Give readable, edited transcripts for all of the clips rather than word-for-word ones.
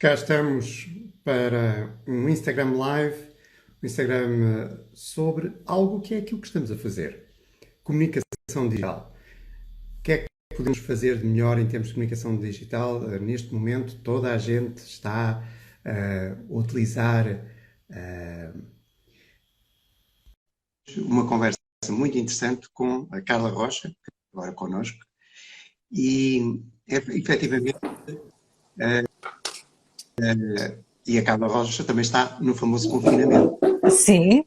Cá estamos para um Instagram Live, um Instagram sobre algo que é aquilo que estamos a fazer. Comunicação digital. O que é que podemos fazer de melhor em termos de comunicação digital? Neste momento toda a gente está a utilizar uma conversa muito interessante com a Carla Rocha, agora connosco, e efetivamente e a Carla Rocha também está no famoso confinamento. Sim,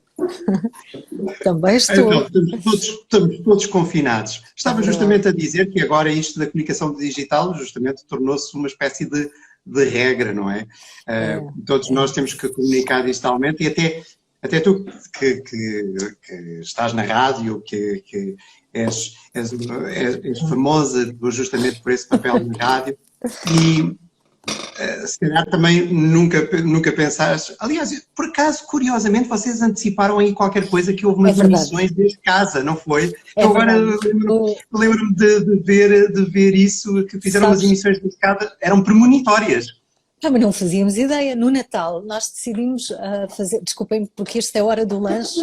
também Então, estou. estamos todos confinados. É Estava verdade. justamente a dizer que agora isto da comunicação digital justamente tornou-se uma espécie de regra, não é? É, Todos nós é. temos que comunicar digitalmente e até tu que estás na rádio, que és famosa justamente por esse papel na rádio e se calhar também nunca pensaste. Aliás, por acaso, curiosamente, vocês anteciparam aí qualquer coisa que houve É umas verdade. emissões desde casa, não foi? É Eu agora verdade. lembro-me de ver isso, que fizeram umas Sabes, emissões desde casa, eram premonitórias. mas não fazíamos ideia. No Natal, nós decidimos fazer. Desculpem, porque esta é a hora do lanche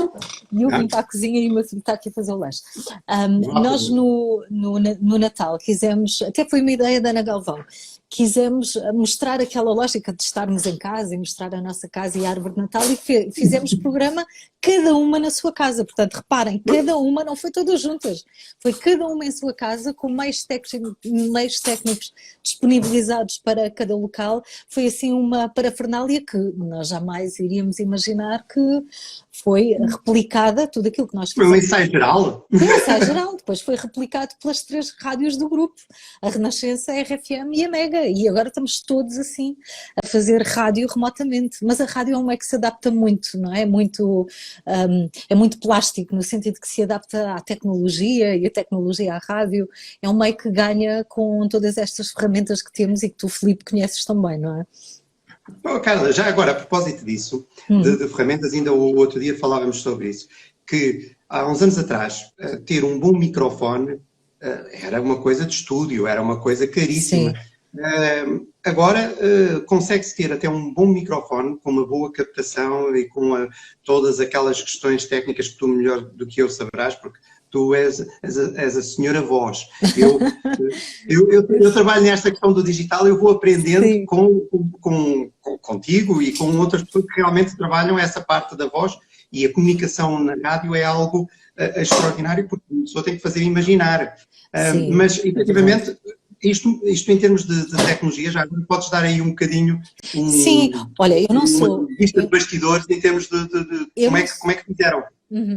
e eu vim Ah, para a cozinha e o meu filho está aqui a fazer o lanche. não há Nós, problema. no Natal, quisemos. Até foi uma ideia da Ana Galvão. Quisemos mostrar aquela lógica de estarmos em casa e mostrar a nossa casa e a árvore de Natal e fizemos programa cada uma na sua casa. Portanto, reparem, cada uma, não foi todas juntas, foi cada uma em sua casa com meios técnicos disponibilizados para cada local. Foi assim uma parafernália que nós jamais iríamos imaginar que foi replicada, tudo aquilo que nós Foi um fizemos. ensaio geral. Foi um ensaio geral, depois foi replicado pelas 3 rádios do grupo, a Renascença, a RFM e a Mega, e agora estamos todos assim a fazer rádio remotamente, mas a rádio é um meio que se adapta muito, não é? É muito plástico, no sentido que se adapta à tecnologia e a tecnologia à rádio, é um meio que ganha com todas estas ferramentas que temos e que tu, Filipe, conheces também, não é? Oh, Carla, já agora, a propósito disso, Hum, de ferramentas, ainda o outro dia falávamos sobre isso, que há uns anos atrás, ter um bom microfone era uma coisa de estúdio, era uma coisa caríssima. sim. Agora, consegue-se ter até um bom microfone, com uma boa captação e com todas aquelas questões técnicas que tu melhor do que eu saberás, porque tu és a senhora voz. Eu trabalho nesta questão do digital, eu vou aprendendo Sim. contigo e com outras pessoas que realmente trabalham essa parte da voz, e a comunicação na rádio é algo extraordinário, porque a pessoa tem que fazer imaginar. Sim, Mas, é verdade. efetivamente, isto em termos de tecnologia, já agora podes dar aí um bocadinho Sim, olha, eu não uma sou, vista de bastidores em termos de eu não, como é que fizeram.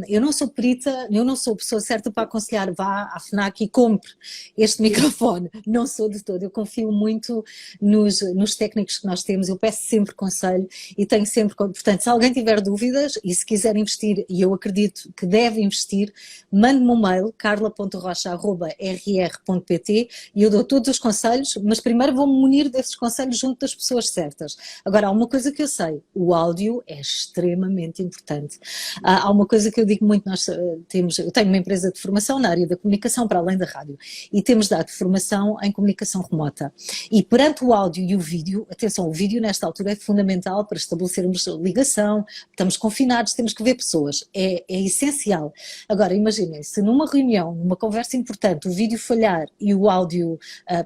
Eu não sou perita, eu não sou a pessoa certa para aconselhar, vá à FNAC e compre este microfone. Não sou de todo. Eu confio muito nos técnicos que nós temos, eu peço sempre conselho e tenho sempre. Portanto, se alguém tiver dúvidas e se quiser investir, e eu acredito que deve investir, mande-me um mail, carla.rocha.rr.pt, e eu dou todos os conselhos, mas primeiro vou-me munir desses conselhos junto das pessoas certas. Agora, há uma coisa que eu sei: o áudio é extremamente importante. Há uma coisa que eu digo muito, eu tenho uma empresa de formação na área da comunicação, para além da rádio, e temos dado formação em comunicação remota. E perante o áudio e o vídeo, atenção, o vídeo nesta altura é fundamental para estabelecermos ligação, estamos confinados, temos que ver pessoas, é essencial. Agora, imaginem, se numa reunião, numa conversa importante, o vídeo falhar e o áudio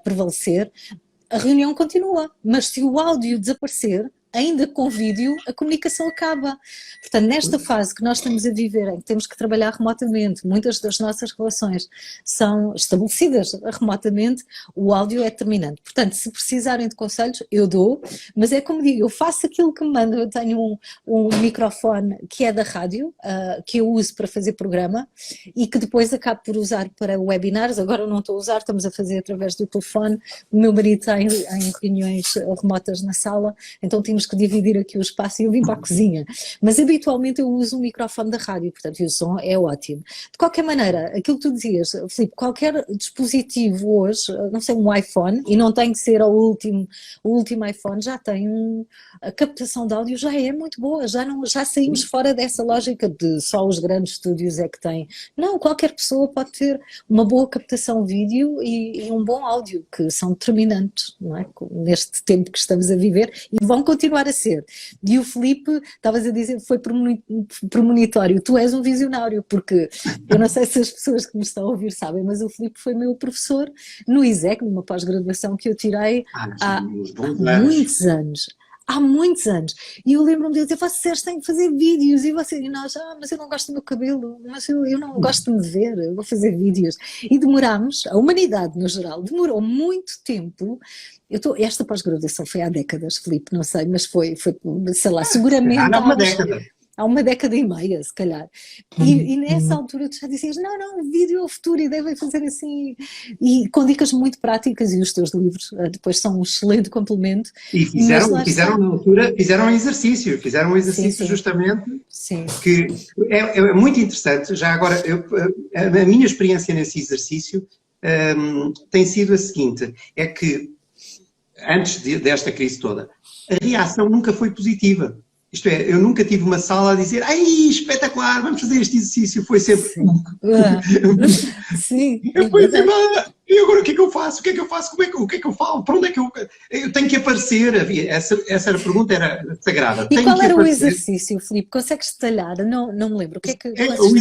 prevalecer, a reunião continua, mas se o áudio desaparecer, ainda com vídeo, a comunicação acaba. Portanto, nesta fase que nós estamos a viver, em que temos que trabalhar remotamente, muitas das nossas relações são estabelecidas remotamente, o áudio é determinante. Portanto, se precisarem de conselhos, eu dou, mas é como digo, eu faço aquilo que me mandam. Eu tenho um microfone que é da rádio, que eu uso para fazer programa e que depois acabo por usar para webinars. Agora não estou a usar, estamos a fazer através do telefone. O meu marido está em reuniões remotas na sala, então temos que dividir aqui o espaço e eu vim para a cozinha. Mas habitualmente eu uso o microfone da rádio, portanto o som é ótimo. De qualquer maneira, aquilo que tu dizias, Filipe, qualquer dispositivo hoje, não sei, um iPhone, e não tem que ser o último iPhone, já tem a captação de áudio já é muito boa, já saímos fora dessa lógica de só os grandes estúdios é que têm. Não, qualquer pessoa pode ter uma boa captação vídeo e um bom áudio, que são determinantes, não é? Neste tempo que estamos a viver e vão continuar a ser. E o Filipe, estavas a dizer, foi premonitório, tu és um visionário, porque eu não sei se as pessoas que me estão a ouvir sabem, mas o Filipe foi meu professor no ISEC, numa pós-graduação que eu tirei há muitos anos. Há muitos anos. E eu lembro-me de dizer, vocês têm que fazer vídeos. E nós, mas eu não gosto do meu cabelo, mas eu não gosto de me ver, eu vou fazer vídeos. E demorámos, a humanidade no geral, demorou muito tempo. Esta pós-graduação foi há décadas, Filipe, não sei, mas foi sei lá, seguramente há uma década. Há uma década e meia, se calhar. E nessa altura tu já dizias, não, o vídeo é o futuro e devem fazer assim. E com dicas muito práticas, e os teus livros depois são um excelente complemento. E fizeram na altura, fizeram um exercício sim. Justamente, sim. Que é muito interessante. Já agora, a minha experiência nesse exercício tem sido a seguinte, é que antes desta crise toda, a reação nunca foi positiva. Isto é, eu nunca tive uma sala a dizer, ai, espetacular, vamos fazer este exercício. Foi sempre... Sim. Eu fui assim, e agora o que é que eu faço? O que é que eu faço? O que é que eu falo? Para onde é que eu tenho que aparecer? Essa era a pergunta, era sagrada. E qual era o exercício, Filipe? Consegues detalhar? Não me lembro. O que é que... O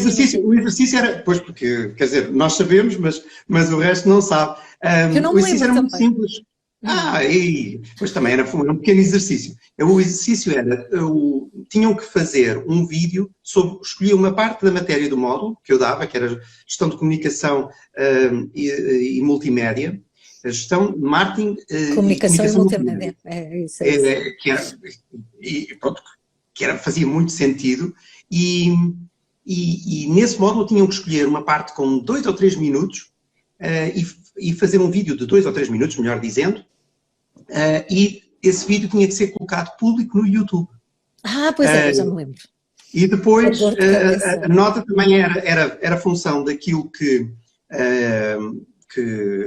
exercício era... Pois, porque, quer dizer, nós sabemos, mas o resto não sabe. O exercício era muito simples. Pois também era um pequeno exercício. O exercício era, tinham que fazer um vídeo sobre, escolhi uma parte da matéria do módulo que eu dava, que era gestão de comunicação e multimédia, a gestão de marketing comunicação e multimédia. Fazia muito sentido e nesse módulo tinham que escolher uma parte com 2 ou 3 minutos e fazer um vídeo de 2 ou 3 minutos, melhor dizendo, e esse vídeo tinha que ser colocado público no YouTube. Pois é, já me lembro. E depois a nota também era função daquilo que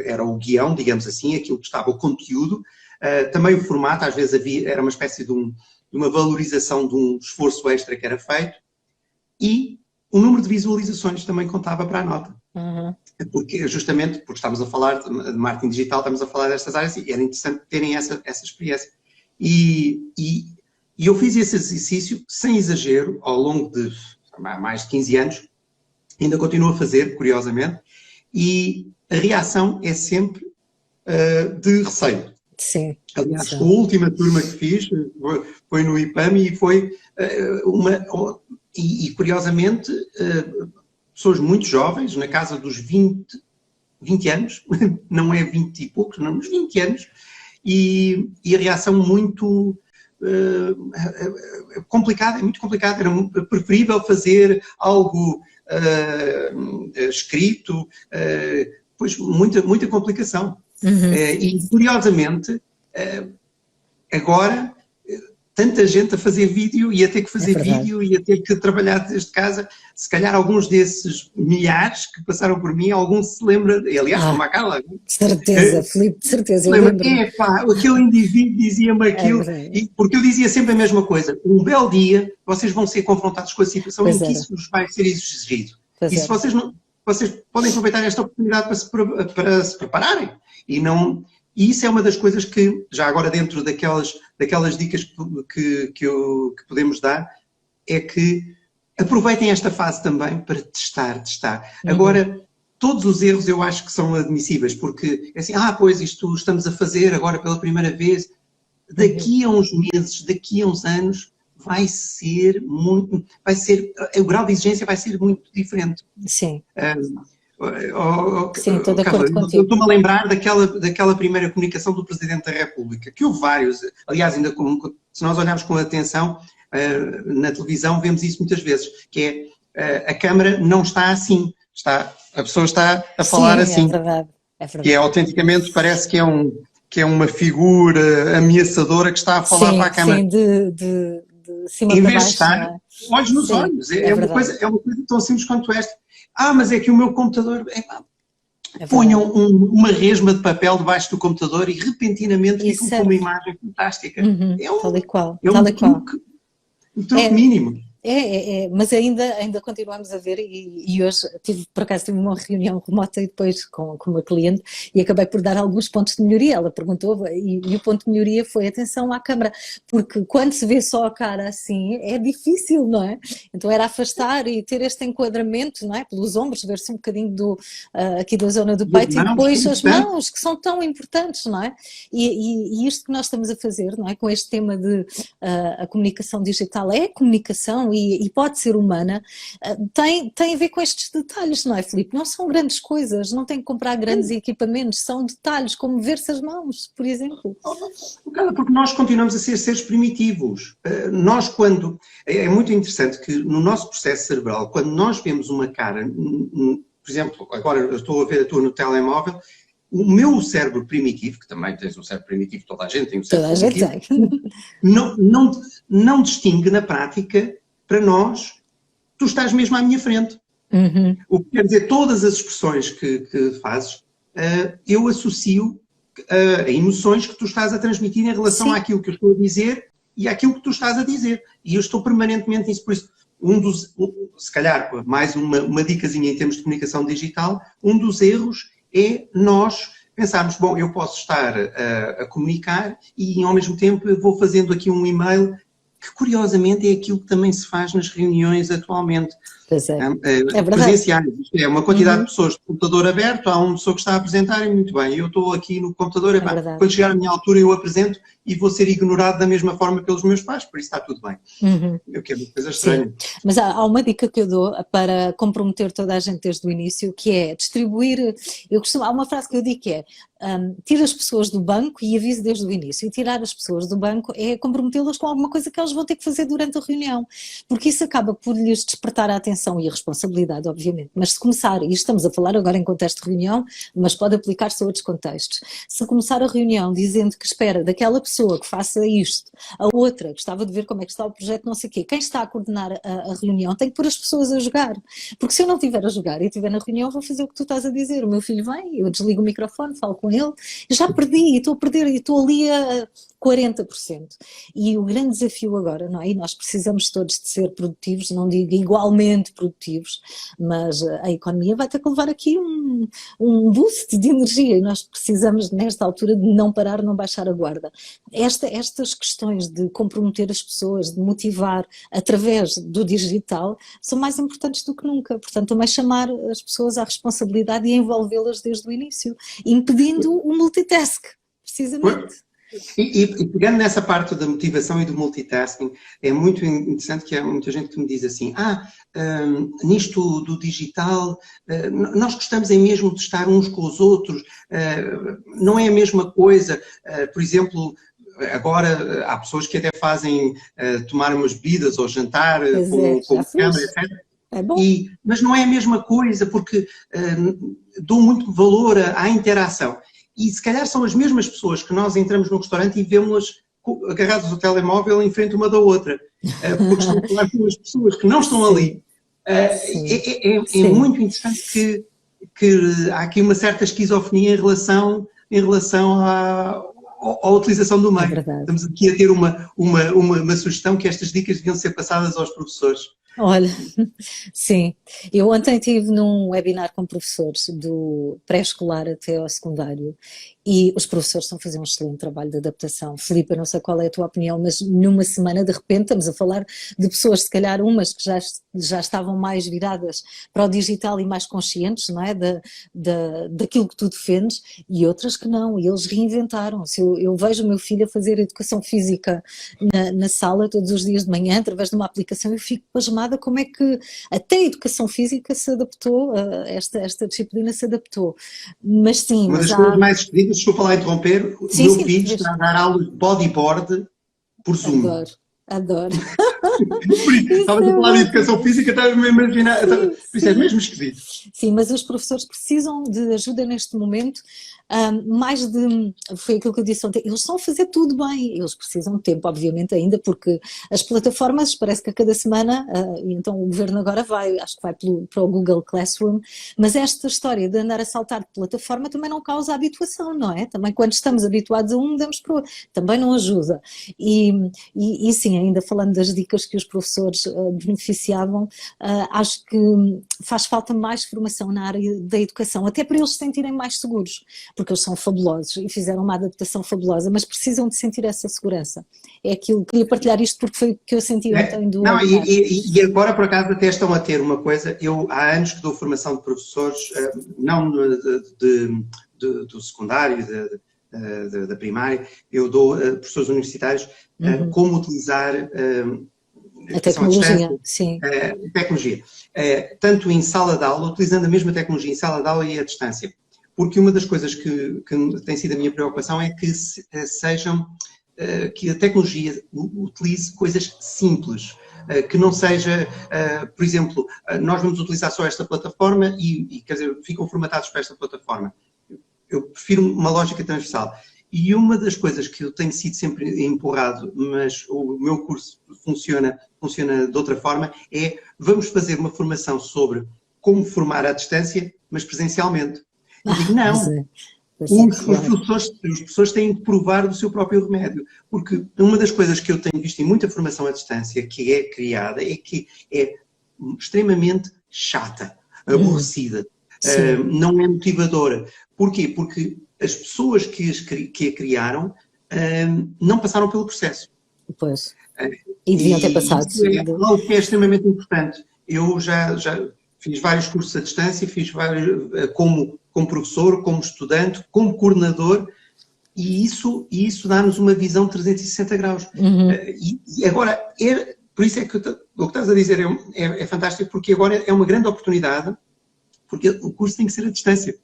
era o guião, digamos assim, aquilo que estava o conteúdo, também o formato, às vezes era uma espécie de uma valorização de um esforço extra que era feito, e o número de visualizações também contava para a nota. Justamente porque estamos a falar de marketing digital, estamos a falar destas áreas e era interessante terem essa experiência. E eu fiz esse exercício sem exagero ao longo de mais de 15 anos, ainda continuo a fazer, curiosamente, e a reação é sempre de receio. Sim. Aliás, a última turma que fiz foi no IPAM e foi e curiosamente, pessoas muito jovens, na casa dos 20 anos, não é 20 e poucos, não, uns 20 anos, e a reação muito complicada, é muito complicada, era preferível fazer algo escrito, pois muita complicação. E curiosamente, agora, tanta gente a fazer vídeo e a ter que fazer vídeo e a ter que trabalhar desde casa, se calhar alguns desses milhares que passaram por mim, alguns se lembra, aliás, como a Carla. De certeza, Filipe, de certeza. Aquele indivíduo dizia-me aquilo, porque eu dizia sempre a mesma coisa, um belo dia vocês vão ser confrontados com a situação em que isso vos vai ser exigido. E se vocês podem aproveitar esta oportunidade para se prepararem. E isso é uma das coisas que, já agora dentro daquelas dicas que podemos dar, é que aproveitem esta fase também para testar. Agora, todos os erros eu acho que são admissíveis, porque é assim, pois isto estamos a fazer agora pela primeira vez, daqui a uns meses, daqui a uns anos, o grau de exigência vai ser muito diferente. Sim. Sim, estou de acordo contigo. Estou-me a lembrar daquela primeira comunicação do Presidente da República, que houve vários, aliás, ainda se nós olharmos com atenção, na televisão vemos isso muitas vezes, que é, a câmara não está assim, a pessoa está a falar assim. É verdade. Que é autenticamente, parece que é que é uma figura ameaçadora que está a falar para a câmara. Sim, de cima em para vez baixo, de estar não é? olhos nos Sim, olhos. é verdade. É uma coisa tão simples quanto esta. Mas é que o meu computador... É Ponham verdade. uma resma de papel debaixo do computador e repentinamente E ficam com uma serve. imagem fantástica. Uhum, tal e qual, É tal um e qual. truque É, mínimo. mas ainda continuamos a ver e hoje por acaso tive uma reunião remota e depois com uma cliente e acabei por dar alguns pontos de melhoria. Ela perguntou e o ponto de melhoria foi atenção à câmara, porque quando se vê só a cara assim é difícil, não é? Então era afastar e ter este enquadramento, não é? Pelos ombros, ver-se um bocadinho aqui da zona do Das peito e mãos, depois tudo as tanto. mãos, que são tão importantes, não é? E isto que nós estamos a fazer, não é? Com este tema de a comunicação digital é comunicação e pode ser humana, tem a ver com estes detalhes, não é, Filipe? Não são grandes coisas, não tem que comprar grandes equipamentos, são detalhes, como ver-se as mãos, por exemplo. Porque nós continuamos a ser seres primitivos. Nós, quando... É muito interessante que no nosso processo cerebral, quando nós vemos uma cara, por exemplo, agora eu estou a ver a tua no telemóvel, o meu cérebro primitivo, que também tens um cérebro primitivo, toda a gente tem um cérebro Toda a gente primitivo, tem. não distingue na prática, para nós, tu estás mesmo à minha frente. Uhum. O que quer dizer, todas as expressões que fazes, eu associo a emoções que tu estás a transmitir em relação Sim. àquilo que eu estou a dizer e àquilo que tu estás a dizer. E eu estou permanentemente nisso. Por isso, se calhar, mais uma dicasinha em termos de comunicação digital, um dos erros é nós pensarmos, bom, eu posso estar a comunicar e ao mesmo tempo eu vou fazendo aqui um e-mail que curiosamente é aquilo que também se faz nas reuniões atualmente. Pois é. É verdade. Presenciais. É uma quantidade Uhum. de pessoas de computador aberto, há uma pessoa que está a apresentar e muito bem, eu estou aqui no computador, É verdade. quando chegar a minha altura eu apresento e vou ser ignorado da mesma forma pelos meus pais, por isso está tudo bem. Uhum. Eu quero uma coisa estranha. Sim, mas há uma dica que eu dou para comprometer toda a gente desde o início, que é distribuir, há uma frase que eu digo que é, tira as pessoas do banco e avise desde o início, e tirar as pessoas do banco é comprometê-las com alguma coisa que elas vão ter que fazer durante a reunião, porque isso acaba por lhes despertar a atenção e a responsabilidade, obviamente, mas se começar, e estamos a falar agora em contexto de reunião, mas pode aplicar-se a outros contextos, se começar a reunião dizendo que espera daquela pessoa que faça isto, a outra gostava de ver como é que está o projeto, não sei o quê, quem está a coordenar a reunião tem que pôr as pessoas a jogar, porque se eu não estiver a jogar e estiver na reunião vou fazer o que tu estás a dizer, o meu filho vem, eu desligo o microfone, falo com ele, eu já perdi e estou a perder e estou ali a 40%. E o grande desafio agora, não é? E nós precisamos todos de ser produtivos, não digo igualmente produtivos, mas a economia vai ter que levar aqui um boost de energia e nós precisamos nesta altura de não parar, não baixar a guarda. Estas questões de comprometer as pessoas, de motivar através do digital são mais importantes do que nunca, portanto também chamar as pessoas à responsabilidade e envolvê-las desde o início, impedindo o multitask, precisamente. E pegando nessa parte da motivação e do multitasking, é muito interessante que há muita gente que me diz assim, nisto do digital, nós gostamos é mesmo de estar uns com os outros, não é a mesma coisa, por exemplo, agora há pessoas que até fazem tomar umas bebidas ou jantar com câmera, etc. É bom. Mas não é a mesma coisa, porque dou muito valor à interação. E se calhar são as mesmas pessoas que nós entramos no restaurante e vemos-las agarradas ao telemóvel em frente uma da outra, porque estão a falar com as pessoas que não estão ali. É muito interessante que há aqui uma certa esquizofrenia em relação à utilização do meio. Estamos aqui a ter uma sugestão que estas dicas deviam ser passadas aos professores. Olha, sim, eu ontem estive num webinar com professores do pré-escolar até ao secundário e os professores estão a fazer um excelente trabalho de adaptação. Filipe, eu não sei qual é a tua opinião, mas numa semana de repente estamos a falar de pessoas, se calhar umas que já estavam mais viradas para o digital e mais conscientes, não é, daquilo que tu defendes, e outras que não, e eles reinventaram-se. Eu vejo o meu filho a fazer educação física na sala todos os dias de manhã, através de uma aplicação, e eu fico pasmada como é que até a educação física se adaptou, esta disciplina se adaptou. Mas sim, uma das coisas mais esquisitas, desculpa lá interromper, o meu filho está a dar aulas de bodyboard por Zoom. Adoro. Isso Estavas a é falar de muito educação física, estava-me a imaginar. Por isso é mesmo esquisito. Sim, mas os professores precisam de ajuda neste momento, mais de, foi aquilo que eu disse ontem, eles estão a fazer tudo bem, eles precisam de tempo, obviamente, ainda, porque as plataformas, parece que a cada semana, e então o governo agora vai, acho que vai para o Google Classroom, mas esta história de andar a saltar de plataforma também não causa habituação, não é? Também quando estamos habituados a um, mudamos para o outro, também não ajuda. E sim, ainda falando das dicas que os professores beneficiavam, acho que faz falta mais formação na área da educação, até para eles se sentirem mais seguros, porque eles são fabulosos e fizeram uma adaptação fabulosa, mas precisam de sentir essa segurança. É aquilo, queria partilhar isto porque foi o que eu senti ontem do Não, webinar. e agora por acaso até estão a ter uma coisa, eu há anos que dou formação de professores, não do secundário, da primária, eu dou professores universitários como utilizar A educação à tecnologia, distância, sim. tecnologia, tanto em sala de aula, utilizando a mesma tecnologia em sala de aula e à distância. Porque uma das coisas que tem sido a minha preocupação é que que a tecnologia utilize coisas simples, que não seja, por exemplo, nós vamos utilizar só esta plataforma e quer dizer, ficam formatados para esta plataforma. Eu prefiro uma lógica transversal. E uma das coisas que eu tenho sido sempre empurrado, mas o meu curso funciona de outra forma, é vamos fazer uma formação sobre como formar à distância, mas presencialmente. Eu digo, não, os professores têm de provar do seu próprio remédio, porque uma das coisas que eu tenho visto em muita formação à distância que é criada é que é extremamente chata, aborrecida, não é motivadora. Porquê? Porque as pessoas que a criaram não passaram pelo processo. Pois. E deviam ter passado. Isso é algo que é extremamente importante. Eu já fiz vários cursos à distância, fiz vários como professor, como estudante, como coordenador, e isso dá-nos uma visão de 360 graus. E agora, por isso é que o que estás a dizer é fantástico, porque agora é uma grande oportunidade, porque o curso tem que ser à distância.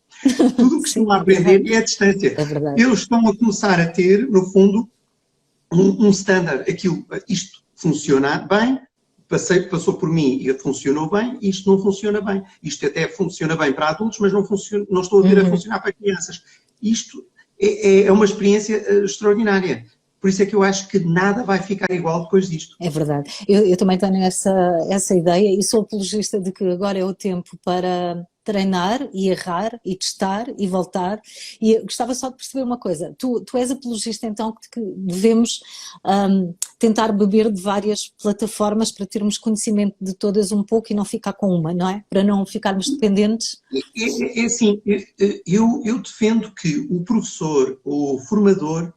Tudo o que estão a aprender é à distância. É verdade. Eles estão a começar a ter, no fundo, um standard. Isto funciona bem, passou por mim e funcionou bem, isto não funciona bem. Isto até funciona bem para adultos, mas não estou a ver a funcionar para crianças. Isto é uma experiência extraordinária. Por isso é que eu acho que nada vai ficar igual depois disto. É verdade. Eu também tenho essa ideia e sou apologista de que agora é o tempo para treinar e errar e testar e voltar. E gostava só de perceber uma coisa. Tu és apologista então que devemos tentar beber de várias plataformas para termos conhecimento de todas um pouco e não ficar com uma, não é? Para não ficarmos dependentes. É assim, eu defendo que o professor, o formador,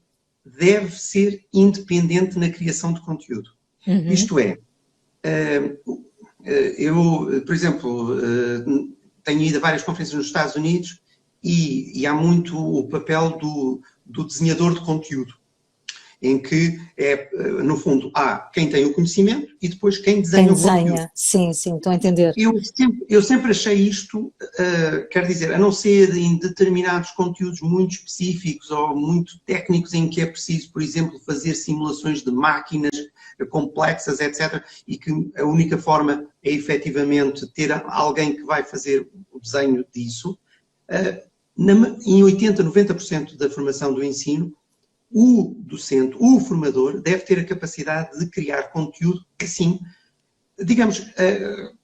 deve ser independente na criação de conteúdo. Isto é, eu, por exemplo, tenho ido a várias conferências nos Estados Unidos e há muito o papel do desenhador de conteúdo, em que no fundo, há quem tem o conhecimento e depois quem desenha o conteúdo. Sim, estou a entender. Eu sempre achei isto, quer dizer, a não ser em determinados conteúdos muito específicos ou muito técnicos em que é preciso, por exemplo, fazer simulações de máquinas complexas, etc. E que a única forma é efetivamente ter alguém que vai fazer o desenho disso. Em 80%, 90% da formação do ensino, o docente, o formador, deve ter a capacidade de criar conteúdo assim, digamos,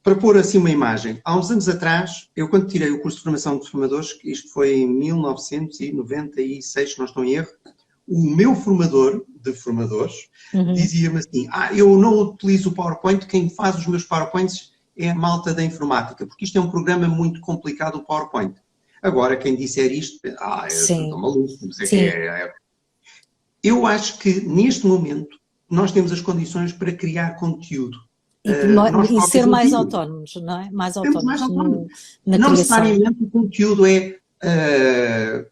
para pôr assim uma imagem. Há uns anos atrás, eu quando tirei o curso de formação de formadores, isto foi em 1996, se não estou em erro, o meu formador de formadores dizia-me assim, eu não utilizo o PowerPoint, quem faz os meus PowerPoints é a malta da informática, porque isto é um programa muito complicado, o PowerPoint. Agora, quem disser isto, eu estou maluco, não sei o que é. Eu acho que, neste momento, nós temos as condições para criar conteúdo. E ser mais autónomos, não é? Mais autónomos na não criação. Necessariamente o conteúdo é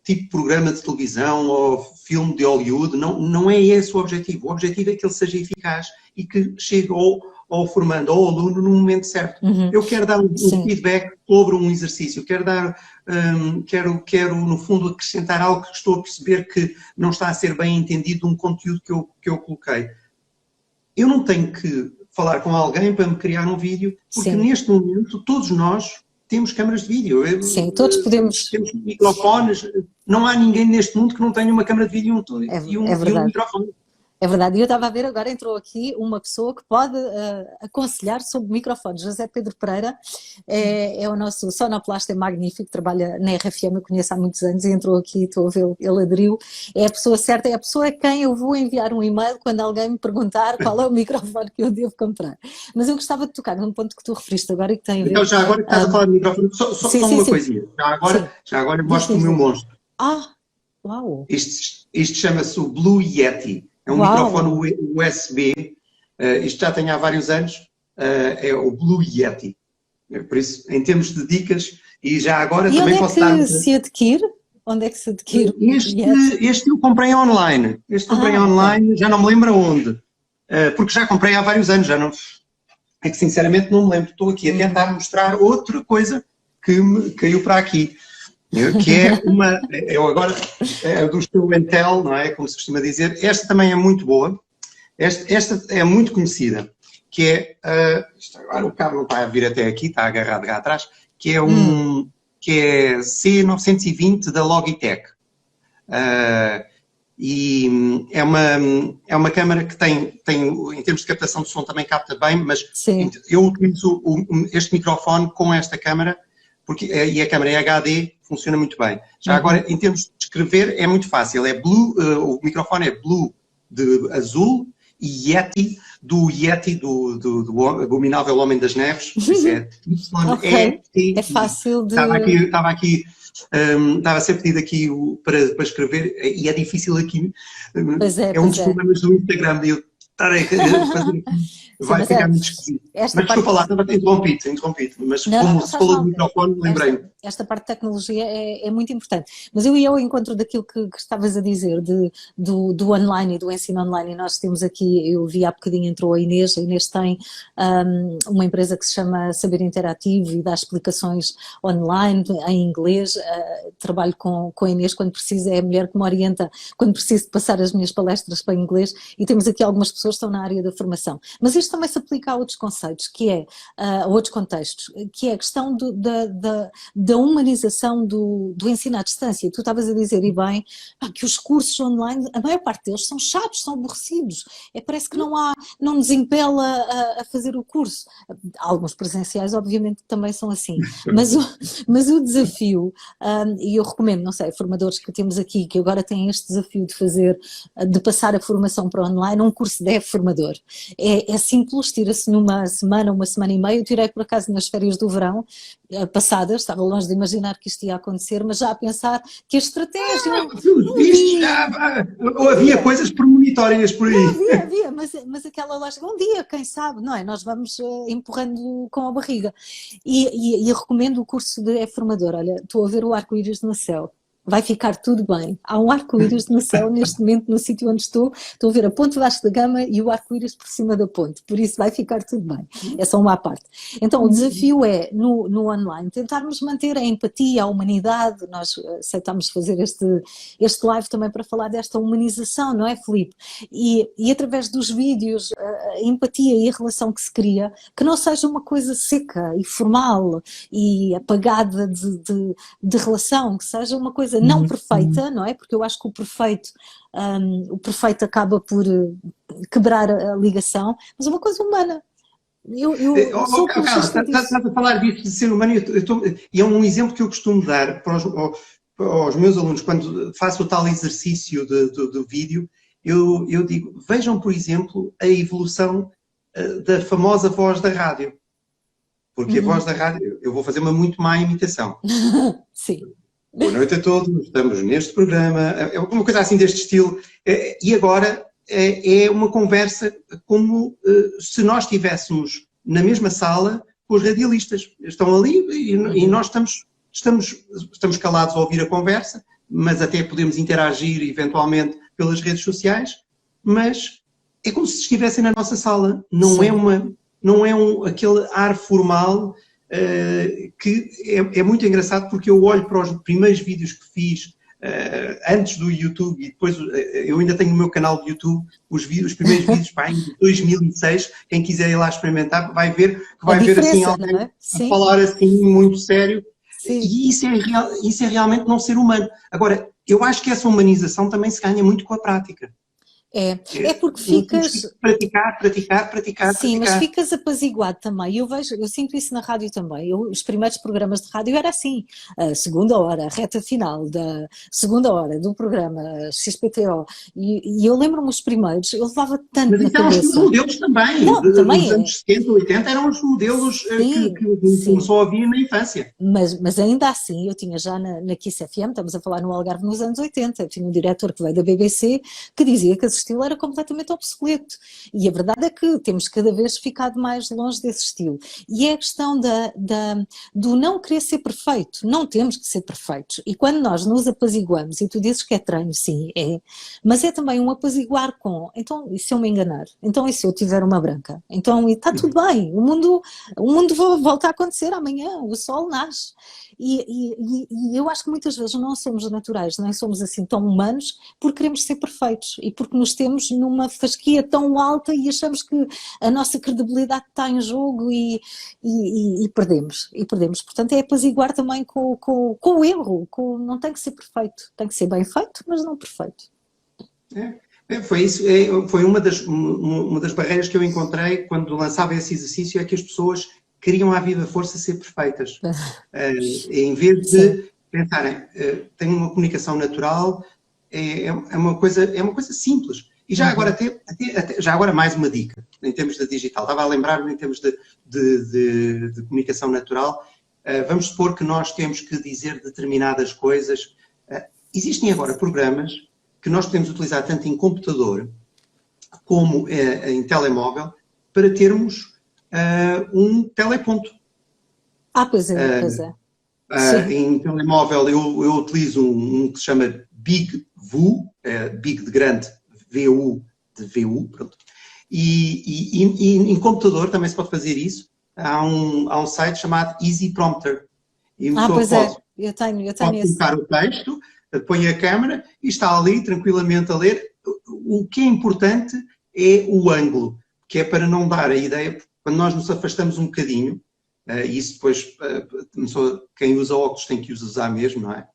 tipo programa de televisão ou filme de Hollywood, não é esse o objetivo. O objetivo é que ele seja eficaz e que chegue ao formando, ao aluno no momento certo. Eu quero dar um feedback sobre um exercício, quero no fundo acrescentar algo que estou a perceber que não está a ser bem entendido de um conteúdo que eu coloquei. Eu não tenho que falar com alguém para me criar um vídeo, porque Sim. neste momento todos nós temos câmaras de vídeo. Sim, todos podemos. Temos microfones. Não há ninguém neste mundo que não tenha uma câmara de vídeo e um verdade. microfone. É verdade, e eu estava a ver agora, entrou aqui uma pessoa que pode aconselhar sobre microfones. José Pedro Pereira é o nosso sonoplasta, é magnífico, trabalha na RFM, eu conheço há muitos anos e entrou aqui, estou a ver, ele aderiu. É a pessoa certa, é a pessoa a quem eu vou enviar um e-mail quando alguém me perguntar qual é o microfone que eu devo comprar. Mas eu gostava de tocar num ponto que tu referiste agora e que tem a ver... Então, já agora que estás a falar de microfone, só uma coisinha. Já agora eu mostro o meu monstro. Uau! Isto chama-se o Blue Yeti. É um microfone USB, isto já tem há vários anos, é o Blue Yeti. Por isso, em termos de dicas, e já agora e também posso dar... onde é que se adquire? Onde é que se adquire? Este eu comprei online. Online, já não me lembro onde. Porque já comprei há vários anos, já não... É que sinceramente não me lembro. Estou aqui a tentar mostrar outra coisa que me caiu para aqui. Que é uma, eu agora, é do estilo Intel, não é? Como se costuma dizer. Esta também é muito boa. Esta é muito conhecida, que é, agora o cabo não está a vir até aqui, está agarrado cá atrás, que é C920 da Logitech. E é uma câmara que tem, em termos de captação de som, também capta bem, mas sim, eu utilizo este microfone com esta câmara, e a câmara é HD, funciona muito bem. Já agora, em termos de escrever, é muito fácil. É Blue, o microfone é Blue de azul e Yeti do Abominável Homem das Neves. Isso é É fácil de... Estava a ser pedido aqui para escrever e é difícil aqui. É um dos problemas do Instagram de eu estar a fazer aqui. Vai ficar muito esquisito. Mas desculpa lá, estava interrompido. Mas como se falou do microfone, lembrei-me. Esta parte de tecnologia é muito importante. Mas eu ia ao encontro daquilo que estavas a dizer, do online e do ensino online. E nós temos aqui, eu vi há bocadinho, entrou a Inês tem uma empresa que se chama Saber Interativo e dá explicações online, em inglês. Trabalho com a Inês quando preciso, é a mulher que me orienta quando preciso de passar as minhas palestras para inglês. E temos aqui algumas pessoas que estão na área da formação. Mas isto também se aplica a outros conceitos, a outros contextos, que é a questão da humanização do ensino à distância. Tu estavas a dizer, e bem, que os cursos online, a maior parte deles são chatos, são aborrecidos. Parece que não nos impela a fazer o curso. Alguns presenciais, obviamente, também são assim. Mas o desafio, e eu recomendo, não sei, formadores que temos aqui, que agora têm este desafio de passar a formação para online, um curso de formador. É simples, tira-se numa semana, uma semana e meia. Eu tirei por acaso nas férias do verão passadas, estava longe de imaginar que isto ia acontecer, mas já a pensar que a estratégia... Ou havia coisas premonitórias por aí. Havia, mas aquela lógica, um dia, quem sabe, não é? Nós vamos empurrando com a barriga. E eu recomendo o curso de formador. Olha, estou a ver o arco-íris no céu. Vai ficar tudo bem. Há um arco-íris no céu neste momento no sítio onde estou a ver a ponte Vasco da Gama e o arco-íris por cima da ponte, por isso vai ficar tudo bem. É só uma parte. Então o desafio é, no online, tentarmos manter a empatia, a humanidade. Nós aceitamos fazer este live também para falar desta humanização, não é, Filipe? E através dos vídeos, a empatia e a relação que se cria, que não seja uma coisa seca e formal e apagada de relação, que seja uma coisa não perfeita, não é? Porque eu acho que o perfeito acaba por quebrar a ligação, mas uma coisa humana. Estás a falar disso de ser humano e é um exemplo que eu costumo dar para os meus alunos quando faço o tal exercício do vídeo. Eu digo, vejam, por exemplo, a evolução da famosa voz da rádio. Porque a voz da rádio, eu vou fazer uma muito má imitação. Sim. Boa noite a todos, estamos neste programa, é uma coisa assim deste estilo, e agora é uma conversa como se nós estivéssemos na mesma sala com os radialistas. Estão ali e nós estamos calados a ouvir a conversa, mas até podemos interagir eventualmente pelas redes sociais, mas é como se estivessem na nossa sala, não é aquele ar formal. Que é muito engraçado porque eu olho para os primeiros vídeos que fiz antes do YouTube e depois eu ainda tenho o meu canal de YouTube, os primeiros vídeos de 2006, quem quiser ir lá experimentar vai ver que vai ver assim alguém a falar assim muito sério. Sim. E isso é realmente não ser humano. Agora, eu acho que essa humanização também se ganha muito com a prática. É porque ficas... Praticar. Sim, mas ficas apaziguado também. Eu sinto isso na rádio também. Os primeiros programas de rádio era assim, a segunda hora, a reta final da segunda hora do programa XPTO. E eu lembro-me os primeiros, eu levava tanto na cabeça. Mas os modelos também. Nos anos 70, 80 eram os modelos que começou a ouvir na infância. Mas ainda assim, eu tinha já na Kiss FM, estamos a falar no Algarve nos anos 80, eu tinha um diretor que veio da BBC que dizia que esse estilo era completamente obsoleto. E a verdade é que temos cada vez ficado mais longe desse estilo. E é a questão do não querer ser perfeito. Não temos que ser perfeitos. E quando nós nos apaziguamos, e tu dizes que é treino, sim, mas é também um apaziguar com, então, e se eu me enganar? Então, e se eu tiver uma branca? Então, e está tudo bem. O mundo volta a acontecer amanhã, o sol nasce. E eu acho que muitas vezes não somos naturais, nem somos assim tão humanos porque queremos ser perfeitos e porque nos temos numa fasquia tão alta e achamos que a nossa credibilidade está em jogo e perdemos. Portanto, é apaziguar também com o erro, não tem que ser perfeito, tem que ser bem feito, mas não perfeito. Foi isso, foi uma das barreiras que eu encontrei quando lançava esse exercício, é que as pessoas queriam à viva força ser perfeitas. Em vez de pensarem, tenho uma comunicação natural, é uma coisa simples. E já agora, já agora mais uma dica, em termos de digital. Estava a lembrar-me em termos de comunicação natural. Vamos supor que nós temos que dizer determinadas coisas. Existem agora programas que nós podemos utilizar tanto em computador como em telemóvel para termos um teleponto. Pois é. Em telemóvel eu utilizo um que se chama Big VU, Big de grande, VU de VU, pronto. E em computador também se pode fazer isso. Há um site chamado Easy Prompter. E pois pode, eu tenho colocar o texto, põe a câmera e está ali tranquilamente a ler. O que é importante é o ângulo, que é para não dar a ideia, quando nós nos afastamos um bocadinho, e isso depois, quem usa óculos tem que os usar mesmo, não é?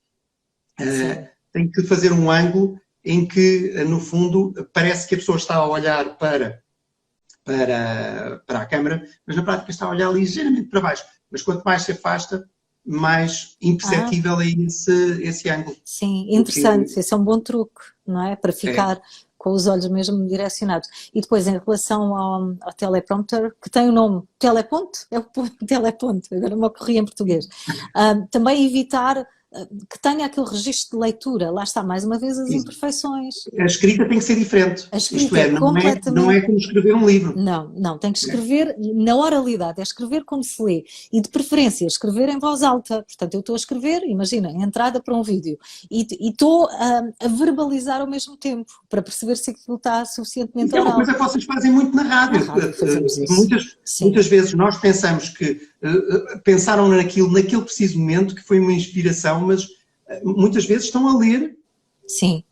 Tem que fazer um ângulo em que, no fundo, parece que a pessoa está a olhar para a câmara, mas na prática está a olhar ligeiramente para baixo. Mas quanto mais se afasta, mais imperceptível é esse ângulo. Sim, interessante. Esse é um bom truque, não é? Para ficar com os olhos mesmo direcionados. E depois, em relação ao teleprompter, que tem o nome teleponte, é o teleponte, agora me ocorri em português. Também evitar que tenha aquele registro de leitura, lá está mais uma vez as imperfeições. A escrita tem que ser diferente. A escrita não é como escrever um livro. Não, tem que escrever na oralidade, é escrever como se lê e de preferência escrever em voz alta. Portanto, eu estou a escrever, imagina, entrada para um vídeo e estou a verbalizar ao mesmo tempo para perceber se aquilo está suficientemente oral. É uma coisa que vocês fazem muito na rádio. Muitas vezes nós pensamos que pensaram naquele preciso momento que foi uma inspiração, mas muitas vezes estão a ler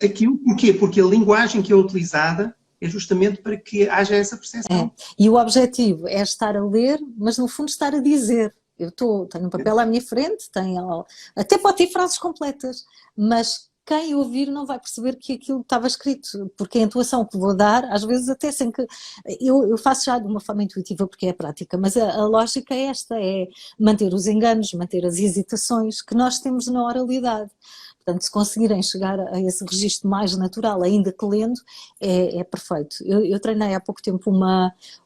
aquilo. Porquê? Porque a linguagem que é utilizada é justamente para que haja essa percepção. E o objetivo é estar a ler, mas no fundo estar a dizer. Tenho um papel à minha frente, até pode ter frases completas, mas quem ouvir não vai perceber que aquilo estava escrito, porque a intuação que vou dar, às vezes até sem que... Eu faço já de uma forma intuitiva porque é prática, mas a lógica é esta, é manter os enganos, manter as hesitações que nós temos na oralidade. Portanto, se conseguirem chegar a esse registro mais natural, ainda que lendo, é perfeito. Eu treinei há pouco tempo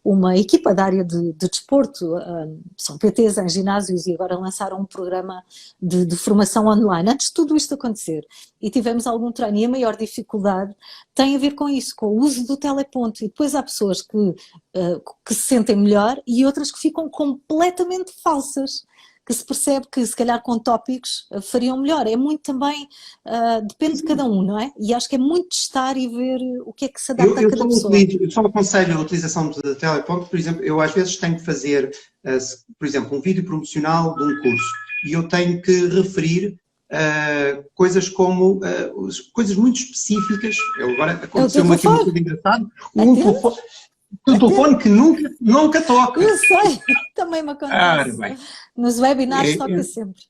uma equipa da área de desporto, são PTs em ginásios e agora lançaram um programa de formação online, antes de tudo isto acontecer. E tivemos algum treino e a maior dificuldade tem a ver com isso, com o uso do teleponto. E depois há pessoas que se sentem melhor e outras que ficam completamente falsas, que se percebe que se calhar com tópicos fariam melhor. É muito também, depende de cada um, não é? E acho que é muito testar e ver o que é que se adapta a cada pessoa. Eu só aconselho a utilização de teleponto, por exemplo, eu às vezes tenho que fazer, por exemplo, um vídeo promocional de um curso e eu tenho que referir coisas como coisas muito específicas. Agora aconteceu-me aqui uma coisa engraçada. Um telefone que nunca toca. Eu sei, também me acontece. Bem. Nos webinars toca sempre.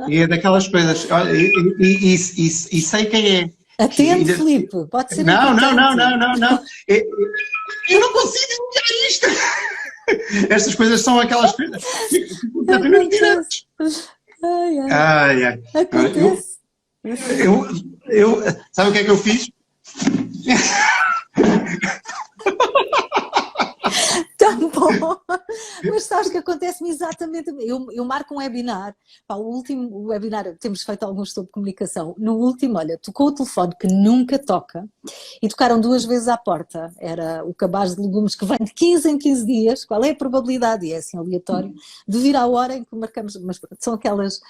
E é daquelas coisas. Olha, e sei quem é. Atende, Filipe, pode ser Não. Eu não consigo enviar isto. Estas coisas são aquelas coisas completamente diretas. Ai. Acontece. Sabe o que é que eu fiz? Tão bom! Mas sabes que acontece-me exatamente. Eu marco um webinar. O último webinar, temos feito alguns sobre comunicação. No último, olha, tocou o telefone que nunca toca e tocaram 2 vezes à porta. Era o cabaz de legumes que vem de 15 em 15 dias. Qual é a probabilidade? E é assim aleatório, de vir à hora em que marcamos. Mas são aquelas.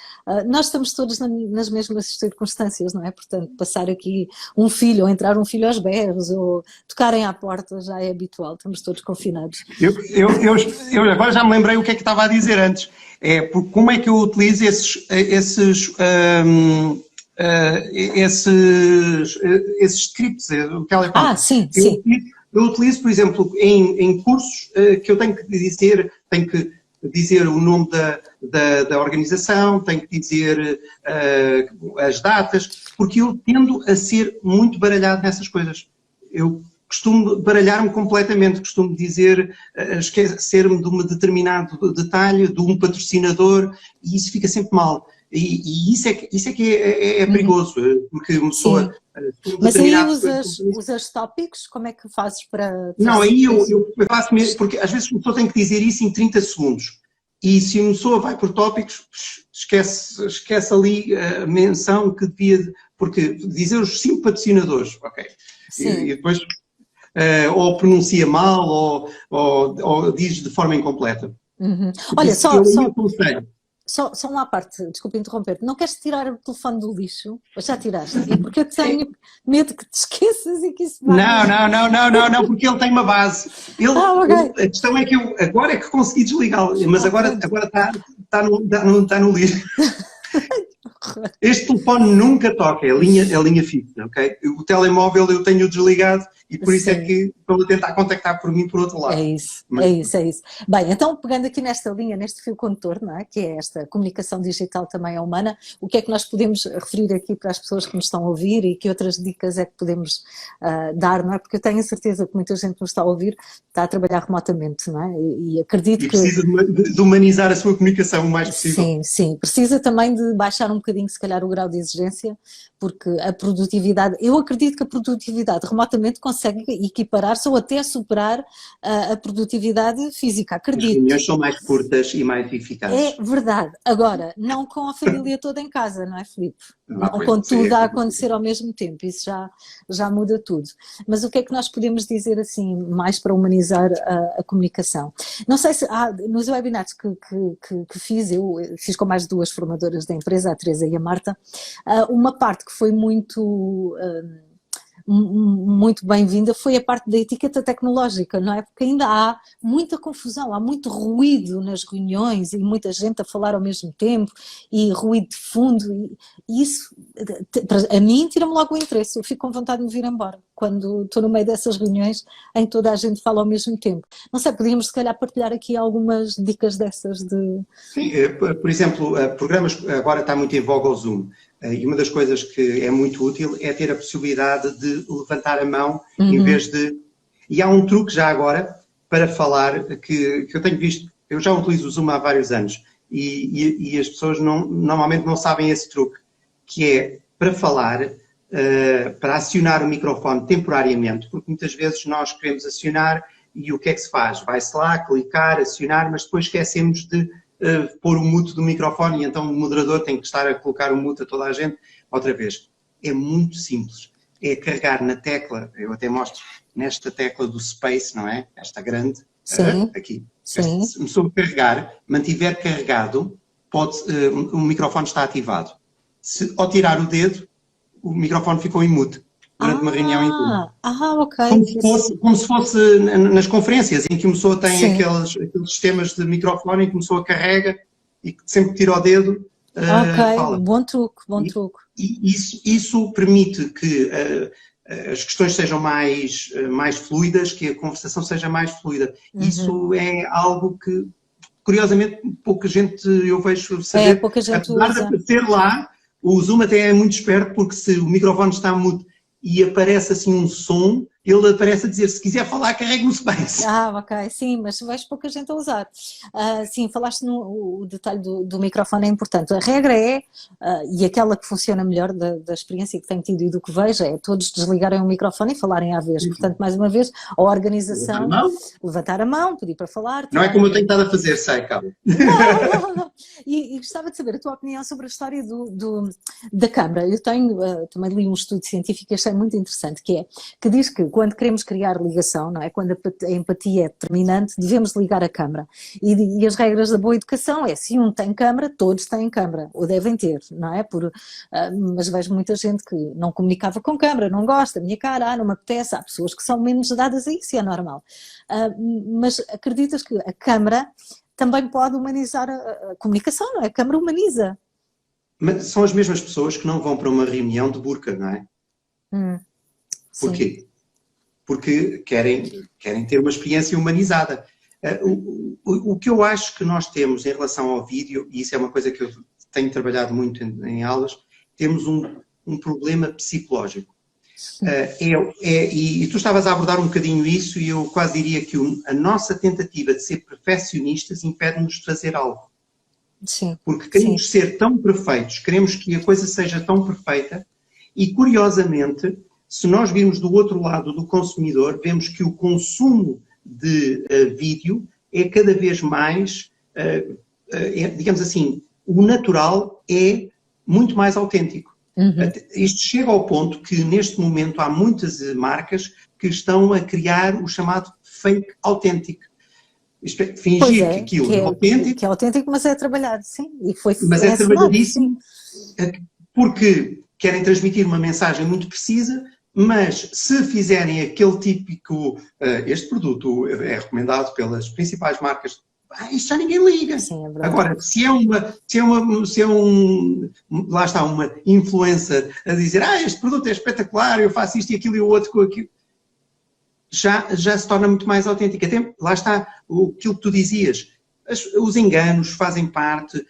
Nós estamos todos nas mesmas circunstâncias, não é? Portanto, passar aqui um filho, ou entrar um filho aos berros, ou tocarem à porta já é habitual. Estamos todos confinados. Eu agora já me lembrei o que é que estava a dizer antes. Porque como é que eu utilizo esses scripts, o telefone? Sim. Eu utilizo, por exemplo, em cursos que eu tenho que dizer o nome da organização, tenho que dizer as datas, porque eu tendo a ser muito baralhado nessas coisas. Eu costumo baralhar-me completamente, costumo dizer, esquecer-me de um determinado detalhe, de um patrocinador, e isso fica sempre mal. E isso é que é perigoso, porque uma pessoa... Mas aí usas tópicos? Como é que fazes para... Não, aí eu faço mesmo, porque às vezes uma pessoa tem que dizer isso em 30 segundos. E se uma pessoa vai por tópicos, esquece ali a menção que devia... Porque dizer os 5 patrocinadores, ok. E depois... ou pronuncia mal, ou diz de forma incompleta. Olha, só uma parte, desculpa interromper-te, não queres tirar o telefone do lixo? Ou já tiraste? É porque eu tenho medo que te esqueças e que isso vai... Não, porque ele tem uma base. Okay. A questão é que eu agora é que consegui desligá-lo, mas agora está no lixo. Este telefone nunca toca, é linha fixa, ok? O telemóvel eu tenho desligado e por isso é que estou a tentar contactar por mim por outro lado. É isso. Bem, então pegando aqui nesta linha, neste fio condutor, não é? Que é esta comunicação digital também é humana, o que é que nós podemos referir aqui para as pessoas que nos estão a ouvir e que outras dicas é que podemos dar, não é? Porque eu tenho a certeza que muita gente nos está a ouvir, está a trabalhar remotamente, não é? E acredito que... precisa de humanizar a sua comunicação o mais possível. Sim. Precisa também de baixar um bocadinho, se calhar, o grau de exigência, porque a produtividade, eu acredito que a produtividade remotamente consegue equiparar-se ou até superar a produtividade física, acredito. As reuniões são mais curtas e mais eficazes. É verdade. Agora, não com a família toda em casa, não é, Filipe? Não com tudo a acontecer ao mesmo tempo, isso já muda tudo. Mas o que é que nós podemos dizer assim, mais para humanizar a comunicação? Não sei se, nos webinars que fiz, eu fiz com mais de 2 formadoras da empresa, a Teresa e a Marta, uma parte que foi muito bem-vinda foi a parte da etiqueta tecnológica, não é? Porque ainda há muita confusão, há muito ruído nas reuniões e muita gente a falar ao mesmo tempo e ruído de fundo e isso, a mim, tira-me logo o interesse, eu fico com vontade de me vir embora quando estou no meio dessas reuniões em que toda a gente fala ao mesmo tempo. Não sei, podíamos se calhar partilhar aqui algumas dicas dessas de... Sim, por exemplo, programas, agora está muito em voga o Zoom. E uma das coisas que é muito útil é ter a possibilidade de levantar a mão em vez de... E há um truque já agora para falar que eu tenho visto, eu já utilizo o Zoom há vários anos e as pessoas normalmente não sabem esse truque, que é para falar, para acionar o microfone temporariamente, porque muitas vezes nós queremos acionar e o que é que se faz? Vai-se lá, clicar, acionar, mas depois esquecemos de pôr o mute do microfone e então o moderador tem que estar a colocar o mute a toda a gente outra vez. É muito simples. É carregar na tecla, eu até mostro nesta tecla do space, não é? Esta grande, aqui. Sim. Se começou a carregar, mantiver carregado, o microfone está ativado. Se ao tirar o dedo, o microfone ficou em mute durante uma reunião em Zoom. Ok. Como se fosse nas conferências, em que uma pessoa tem aqueles sistemas de microfone em que uma pessoa carrega e que sempre que tira o dedo, Ok, fala. bom truque, bom truque. E isso permite que as questões sejam mais fluidas, que a conversação seja mais fluida. Isso é algo que, curiosamente, pouca gente eu vejo saber. Pouca gente Apesar de usa. aparecer lá, o Zoom até é muito esperto, porque se o microfone está mudo e aparece assim um som, ele aparece a dizer, se quiser falar, carregue no space. Ok, sim, mas vejo pouca gente a usar. Sim, falaste no o detalhe do microfone é importante. A regra é, e aquela que funciona melhor da experiência que tenho tido e do que vejo, é todos desligarem o microfone e falarem à vez. Portanto, mais uma vez, a organização, levantar a mão, pedir para falar. Não é como eu tenho estado a fazer, sei, Cabo. Não. E gostava de saber a tua opinião sobre a história da câmara. Eu tenho, também li um estudo científico que achei muito interessante, que diz que quando queremos criar ligação, não é? Quando a empatia é determinante, devemos ligar a câmara. E as regras da boa educação é, se um tem câmara, todos têm câmara, ou devem ter, não é? Mas vejo muita gente que não comunicava com câmara, não gosta, minha cara, não me apetece. Há pessoas que são menos dadas a isso e é normal. Mas acreditas que a câmara também pode humanizar a comunicação, não é? A câmara humaniza. Mas são as mesmas pessoas que não vão para uma reunião de burca, não é? Porquê? Porque querem ter uma experiência humanizada. O que eu acho que nós temos em relação ao vídeo, e isso é uma coisa que eu tenho trabalhado muito em aulas, temos um problema psicológico. E tu estavas a abordar um bocadinho isso, e eu quase diria que a nossa tentativa de ser perfeccionistas impede-nos de fazer algo. Sim. Porque queremos ser tão perfeitos, queremos que a coisa seja tão perfeita, e curiosamente, se nós virmos do outro lado do consumidor, vemos que o consumo de vídeo é cada vez mais, digamos assim, o natural é muito mais autêntico. Isto chega ao ponto que, neste momento, há muitas marcas que estão a criar o chamado fake autêntico. Isto é, fingir que aquilo é autêntico. Que é autêntico, mas é trabalhado, sim. Mas é trabalhadíssimo, porque querem transmitir uma mensagem muito precisa, mas se fizerem aquele típico, este produto é recomendado pelas principais marcas, isto já ninguém liga. Sim, é agora, se é lá está, uma influencer a dizer, este produto é espetacular, eu faço isto e aquilo e o outro com aquilo, já se torna muito mais autêntico. Até, lá está aquilo que tu dizias, os enganos fazem parte,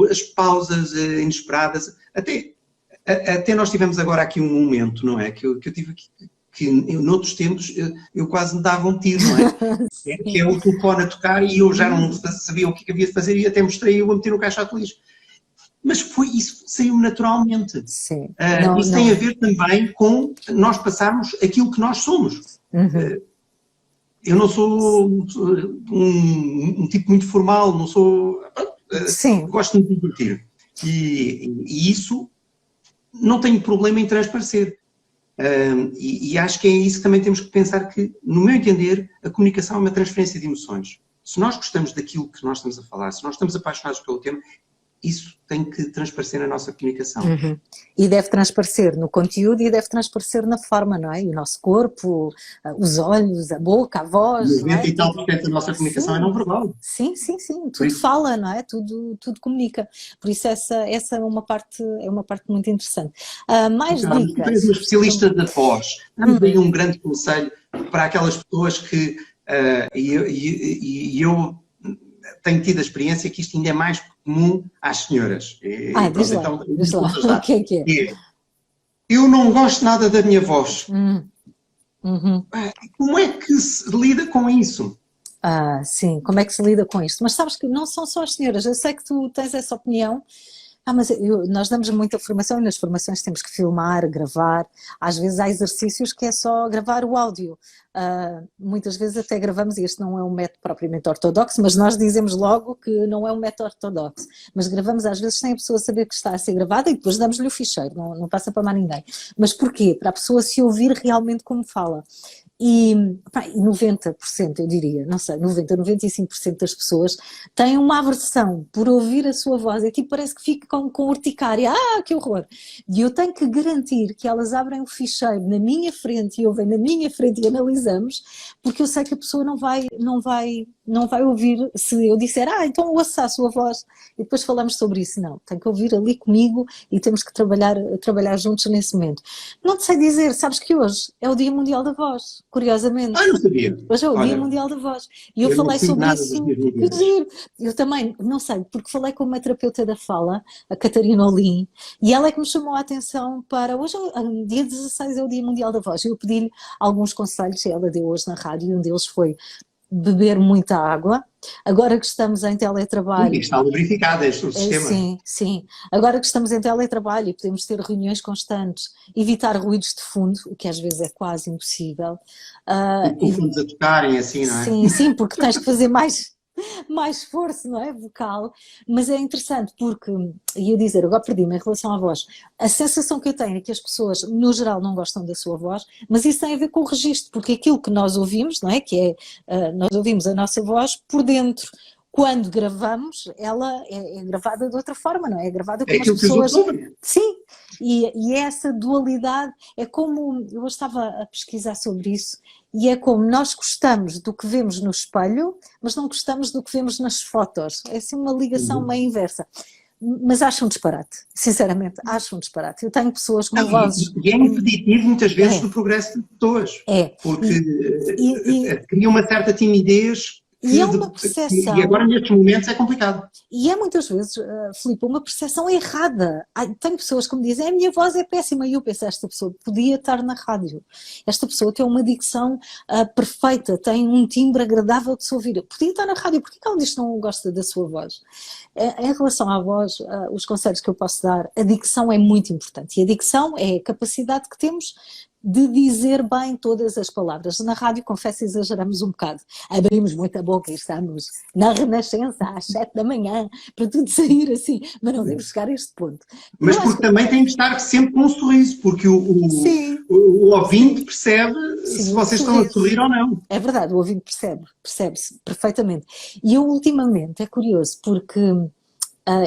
as pausas inesperadas, até nós tivemos agora aqui um momento, não é? Que eu tive que noutros tempos eu quase me dava um tiro, não é? Que é o telefone a tocar e eu já não sabia o que havia de fazer e até mostrei-o a meter no caixote de lixo. Mas isso saiu naturalmente. Sim. Isso tem a ver também com nós passarmos aquilo que nós somos. Eu não sou um tipo muito formal, não sou... Gosto de me divertir. E isso não tenho problema em transparecer. E acho que é isso que também temos que pensar que, no meu entender, a comunicação é uma transferência de emoções. Se nós gostamos daquilo que nós estamos a falar, se nós estamos apaixonados pelo tema, isso tem que transparecer na nossa comunicação. E deve transparecer no conteúdo e deve transparecer na forma, não é? E o nosso corpo, os olhos, a boca, a voz. 90 e tal % da nossa comunicação é não verbal. Sim. Tudo fala, não é? Tudo comunica. Por isso essa é uma parte muito interessante. Mais dicas. Tu és uma especialista da voz. Dá-me aí um grande conselho para aquelas pessoas que... eu tenho tido a experiência que isto ainda é mais comum às senhoras. Diz lá. O que é? Eu não gosto nada da minha voz. Como é que se lida com isso? Sim, como é que se lida com isto? Mas sabes que não são só as senhoras, eu sei que tu tens essa opinião. Mas nós damos muita formação e nas formações temos que filmar, gravar. Às vezes há exercícios que é só gravar o áudio. Muitas vezes até gravamos, e este não é um método propriamente ortodoxo, mas nós dizemos logo que não é um método ortodoxo. Mas gravamos às vezes sem a pessoa saber que está a ser gravada e depois damos-lhe o ficheiro, não passa para mais ninguém. Mas porquê? Para a pessoa se ouvir realmente como fala. E, pá, e 90%, eu diria, não sei, 95% das pessoas têm uma aversão por ouvir a sua voz. É tipo, parece que fica com urticária. Ah, que horror! E eu tenho que garantir que elas abrem o ficheiro na minha frente e ouvem na minha frente e analisamos, porque eu sei que a pessoa não vai ouvir se eu disser, então ouça a sua voz e depois falamos sobre isso. Não, tem que ouvir ali comigo e temos que trabalhar juntos nesse momento. Não te sei dizer, sabes que hoje é o Dia Mundial da Voz, curiosamente. Não sabia. Hoje é o Dia Olha, Mundial da Voz. E eu eu não falei sei sobre nada dos isso, dias que mundiais. giro. Eu também, não sei, porque falei com uma terapeuta da fala, a Catarina Olim, e ela é que me chamou a atenção para, hoje, dia 16 é o Dia Mundial da Voz, e eu pedi-lhe alguns conselhos, e ela deu hoje na rádio, e um deles foi beber muita água. Agora que estamos em teletrabalho, Está lubrificado este o sistema. sim, sim. Agora que estamos em teletrabalho e podemos ter reuniões constantes, evitar ruídos de fundo, o que às vezes é quase impossível. Tipo, telefones a tocarem assim, não é? Sim, sim, porque tens que fazer mais esforço, não é? Vocal. Mas é interessante porque, ia dizer, agora perdi-me em relação à voz. A sensação que eu tenho é que as pessoas, no geral, não gostam da sua voz, mas isso tem a ver com o registro, porque aquilo que nós ouvimos, não é? Que é, nós ouvimos a nossa voz por dentro. Quando gravamos, ela é gravada de outra forma, não é? É gravada É como as aquilo que os pessoas. outros ouvem. Sim, e essa dualidade é como. Eu estava a pesquisar sobre isso, e é como nós gostamos do que vemos no espelho, mas não gostamos do que vemos nas fotos. É assim uma ligação meio inversa. Mas acho um disparate, sinceramente, acho um disparate. Eu tenho pessoas com Não, vozes. e é impeditivo muitas vezes É, do progresso de pessoas, é. porque E cria uma certa timidez é uma e agora percepção. nestes momentos é complicado. E é muitas vezes, Filipe, uma percepção errada. Tem pessoas que me dizem, a minha voz é péssima, e eu penso, esta pessoa podia estar na rádio. Esta pessoa tem uma dicção perfeita, tem um timbre agradável de se ouvir. Podia estar na rádio, por que ela diz que não gosta da sua voz? Em relação à voz, os conselhos que eu posso dar, a dicção é muito importante. E a dicção é a capacidade que temos de dizer bem todas as palavras. Na rádio, confesso, exageramos um bocado. Abrimos muita boca e estamos na Renascença às 7 da manhã para tudo sair assim, mas não devemos chegar a este ponto. Mas Eu acho porque também tem que estar sempre com um sorriso, porque sim, o ouvinte percebe sim, se o vocês estão a sorriso. sorrir ou não. É verdade, o ouvinte percebe-se perfeitamente. E eu, ultimamente, é curioso, porque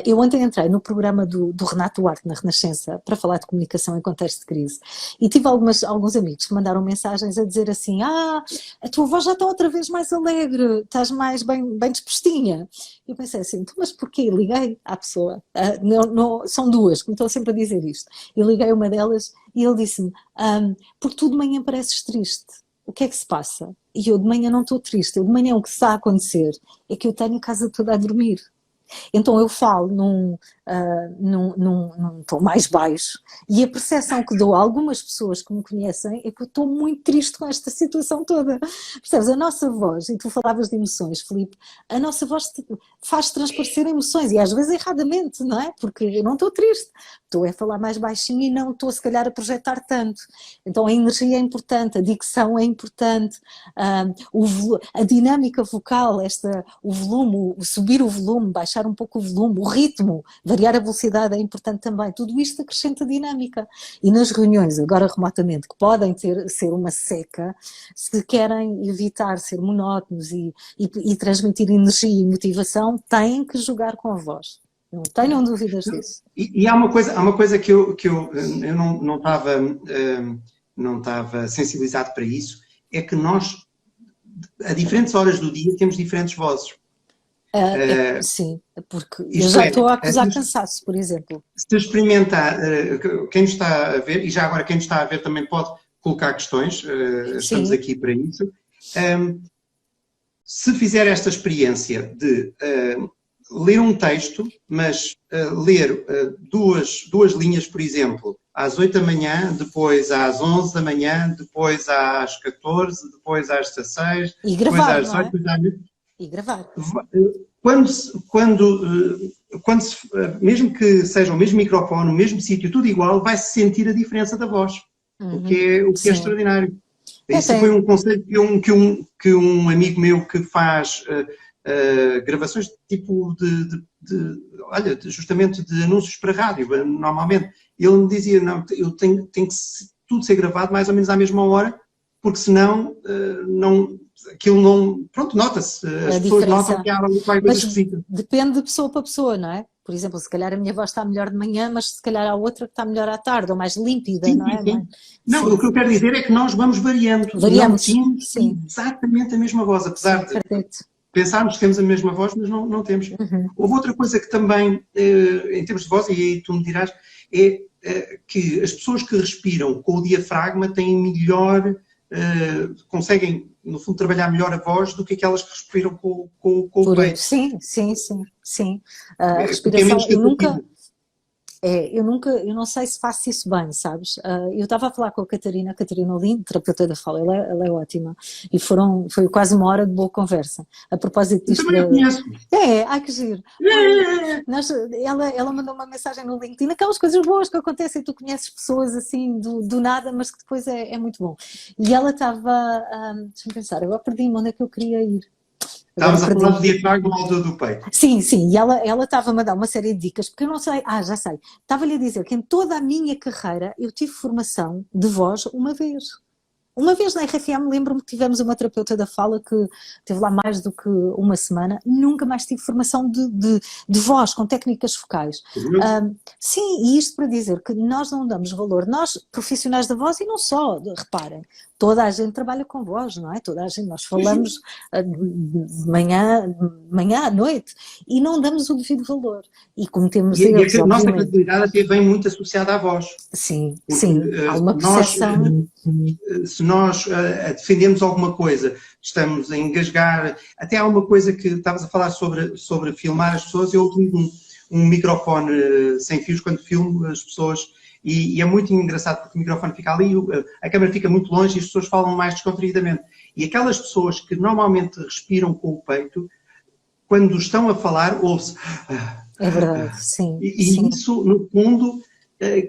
eu ontem entrei no programa do Renato Duarte, na Renascença, para falar de comunicação em contexto de crise. E tive alguns amigos que mandaram mensagens a dizer assim, a tua voz já está outra vez mais alegre, estás mais bem dispostinha. E eu pensei assim, mas porquê? Liguei à pessoa. São duas que me estão sempre a dizer isto. Eu liguei uma delas e ele disse-me, porque tu de manhã pareces triste. O que é que se passa? E eu de manhã não estou triste. Eu de manhã o que está a acontecer é que eu tenho a casa toda a dormir. Então eu falo num tom mais baixo e a percepção que dou a algumas pessoas que me conhecem é que eu estou muito triste com esta situação toda. Percebes? A nossa voz, e tu falavas de emoções, Filipe, a nossa voz faz transparecer emoções e às vezes erradamente, não é? Porque eu não estou triste, estou a falar mais baixinho e não estou se calhar a projetar tanto. Então a energia é importante, a dicção é importante, a dinâmica vocal, o volume, subir o volume, baixar um pouco o volume, o ritmo, variar a velocidade é importante também. Tudo isto acrescenta dinâmica. E nas reuniões, agora remotamente, que podem ser uma seca, se querem evitar ser monótonos e transmitir energia e motivação, têm que jogar com a voz. Não tenham dúvidas disso. E há uma coisa que eu não estava sensibilizado para isso, é que nós, a diferentes horas do dia, temos diferentes vozes. Sim, porque eu já estou a acusar cansaço, por exemplo. Se experimentar, quem nos está a ver, e já agora quem nos está a ver também pode colocar questões, estamos aqui para isso. Se fizer esta experiência de ler um texto, mas ler duas linhas, por exemplo, às 8 da manhã, depois às 11 da manhã, depois às 14, depois às 16, e gravar, depois às 18 da noite. E gravar. Mesmo que seja o mesmo microfone, o mesmo sítio, tudo igual, vai-se sentir a diferença da voz, o que é extraordinário. Isso foi um conceito que um amigo meu que faz gravações tipo justamente de anúncios para rádio, normalmente, ele me dizia, não, eu tenho que tudo ser gravado mais ou menos à mesma hora, porque senão aquilo não, pronto, nota-se, as pessoas notam que há qualquer coisa esquisita. Depende de pessoa para pessoa, não é? Por exemplo, se calhar a minha voz está melhor de manhã, mas se calhar há outra que está melhor à tarde, ou mais límpida, Sim, não é? sim. Não, o que eu quero dizer é que nós vamos variando. Variamos, não temos sim. exatamente a mesma voz, apesar de pensarmos que temos a mesma voz, mas não temos. Houve outra coisa que também, em termos de voz, e aí tu me dirás, é que as pessoas que respiram com o diafragma têm melhor, conseguem, no fundo, trabalhar melhor a voz do que aquelas que respiram com o peito. Sim. A respiração, eu não sei se faço isso bem, sabes? Eu estava a falar com a Catarina Olim, terapeuta da fala, ela é ótima, e foi quase uma hora de boa conversa. A propósito disto. Eu também a conheço. Ai que giro. Ela mandou uma mensagem no LinkedIn, aquelas coisas boas que acontecem, tu conheces pessoas assim do nada, mas que depois é muito bom. E ela estava, deixa-me pensar, agora perdi-me onde é que eu queria ir. Estávamos a falar do diafragma à altura do peito. Sim, e ela estava-me a dar uma série de dicas, porque eu não sei, já sei, estava-lhe a dizer que em toda a minha carreira eu tive formação de voz uma vez. Uma vez na RFM, lembro-me que tivemos uma terapeuta da fala que esteve lá mais do que uma semana, nunca mais tive formação de voz, com técnicas focais. Sim, e isto para dizer que nós não damos valor, nós profissionais da voz, e não só, reparem, toda a gente trabalha com voz, não é? Toda a gente, nós falamos de manhã à noite, e não damos o devido valor. E cometemos erros, e a nossa credibilidade até vem muito associada à voz. Sim, há uma percepção. Se nós defendemos alguma coisa, estamos a engasgar, até há uma coisa que estavas a falar sobre filmar as pessoas, eu utilizo um microfone sem fios quando filmo as pessoas, e é muito engraçado porque o microfone fica ali, a câmera fica muito longe e as pessoas falam mais descontraídamente. E aquelas pessoas que normalmente respiram com o peito, quando estão a falar, ouve-se. É verdade, sim. E isso, no fundo,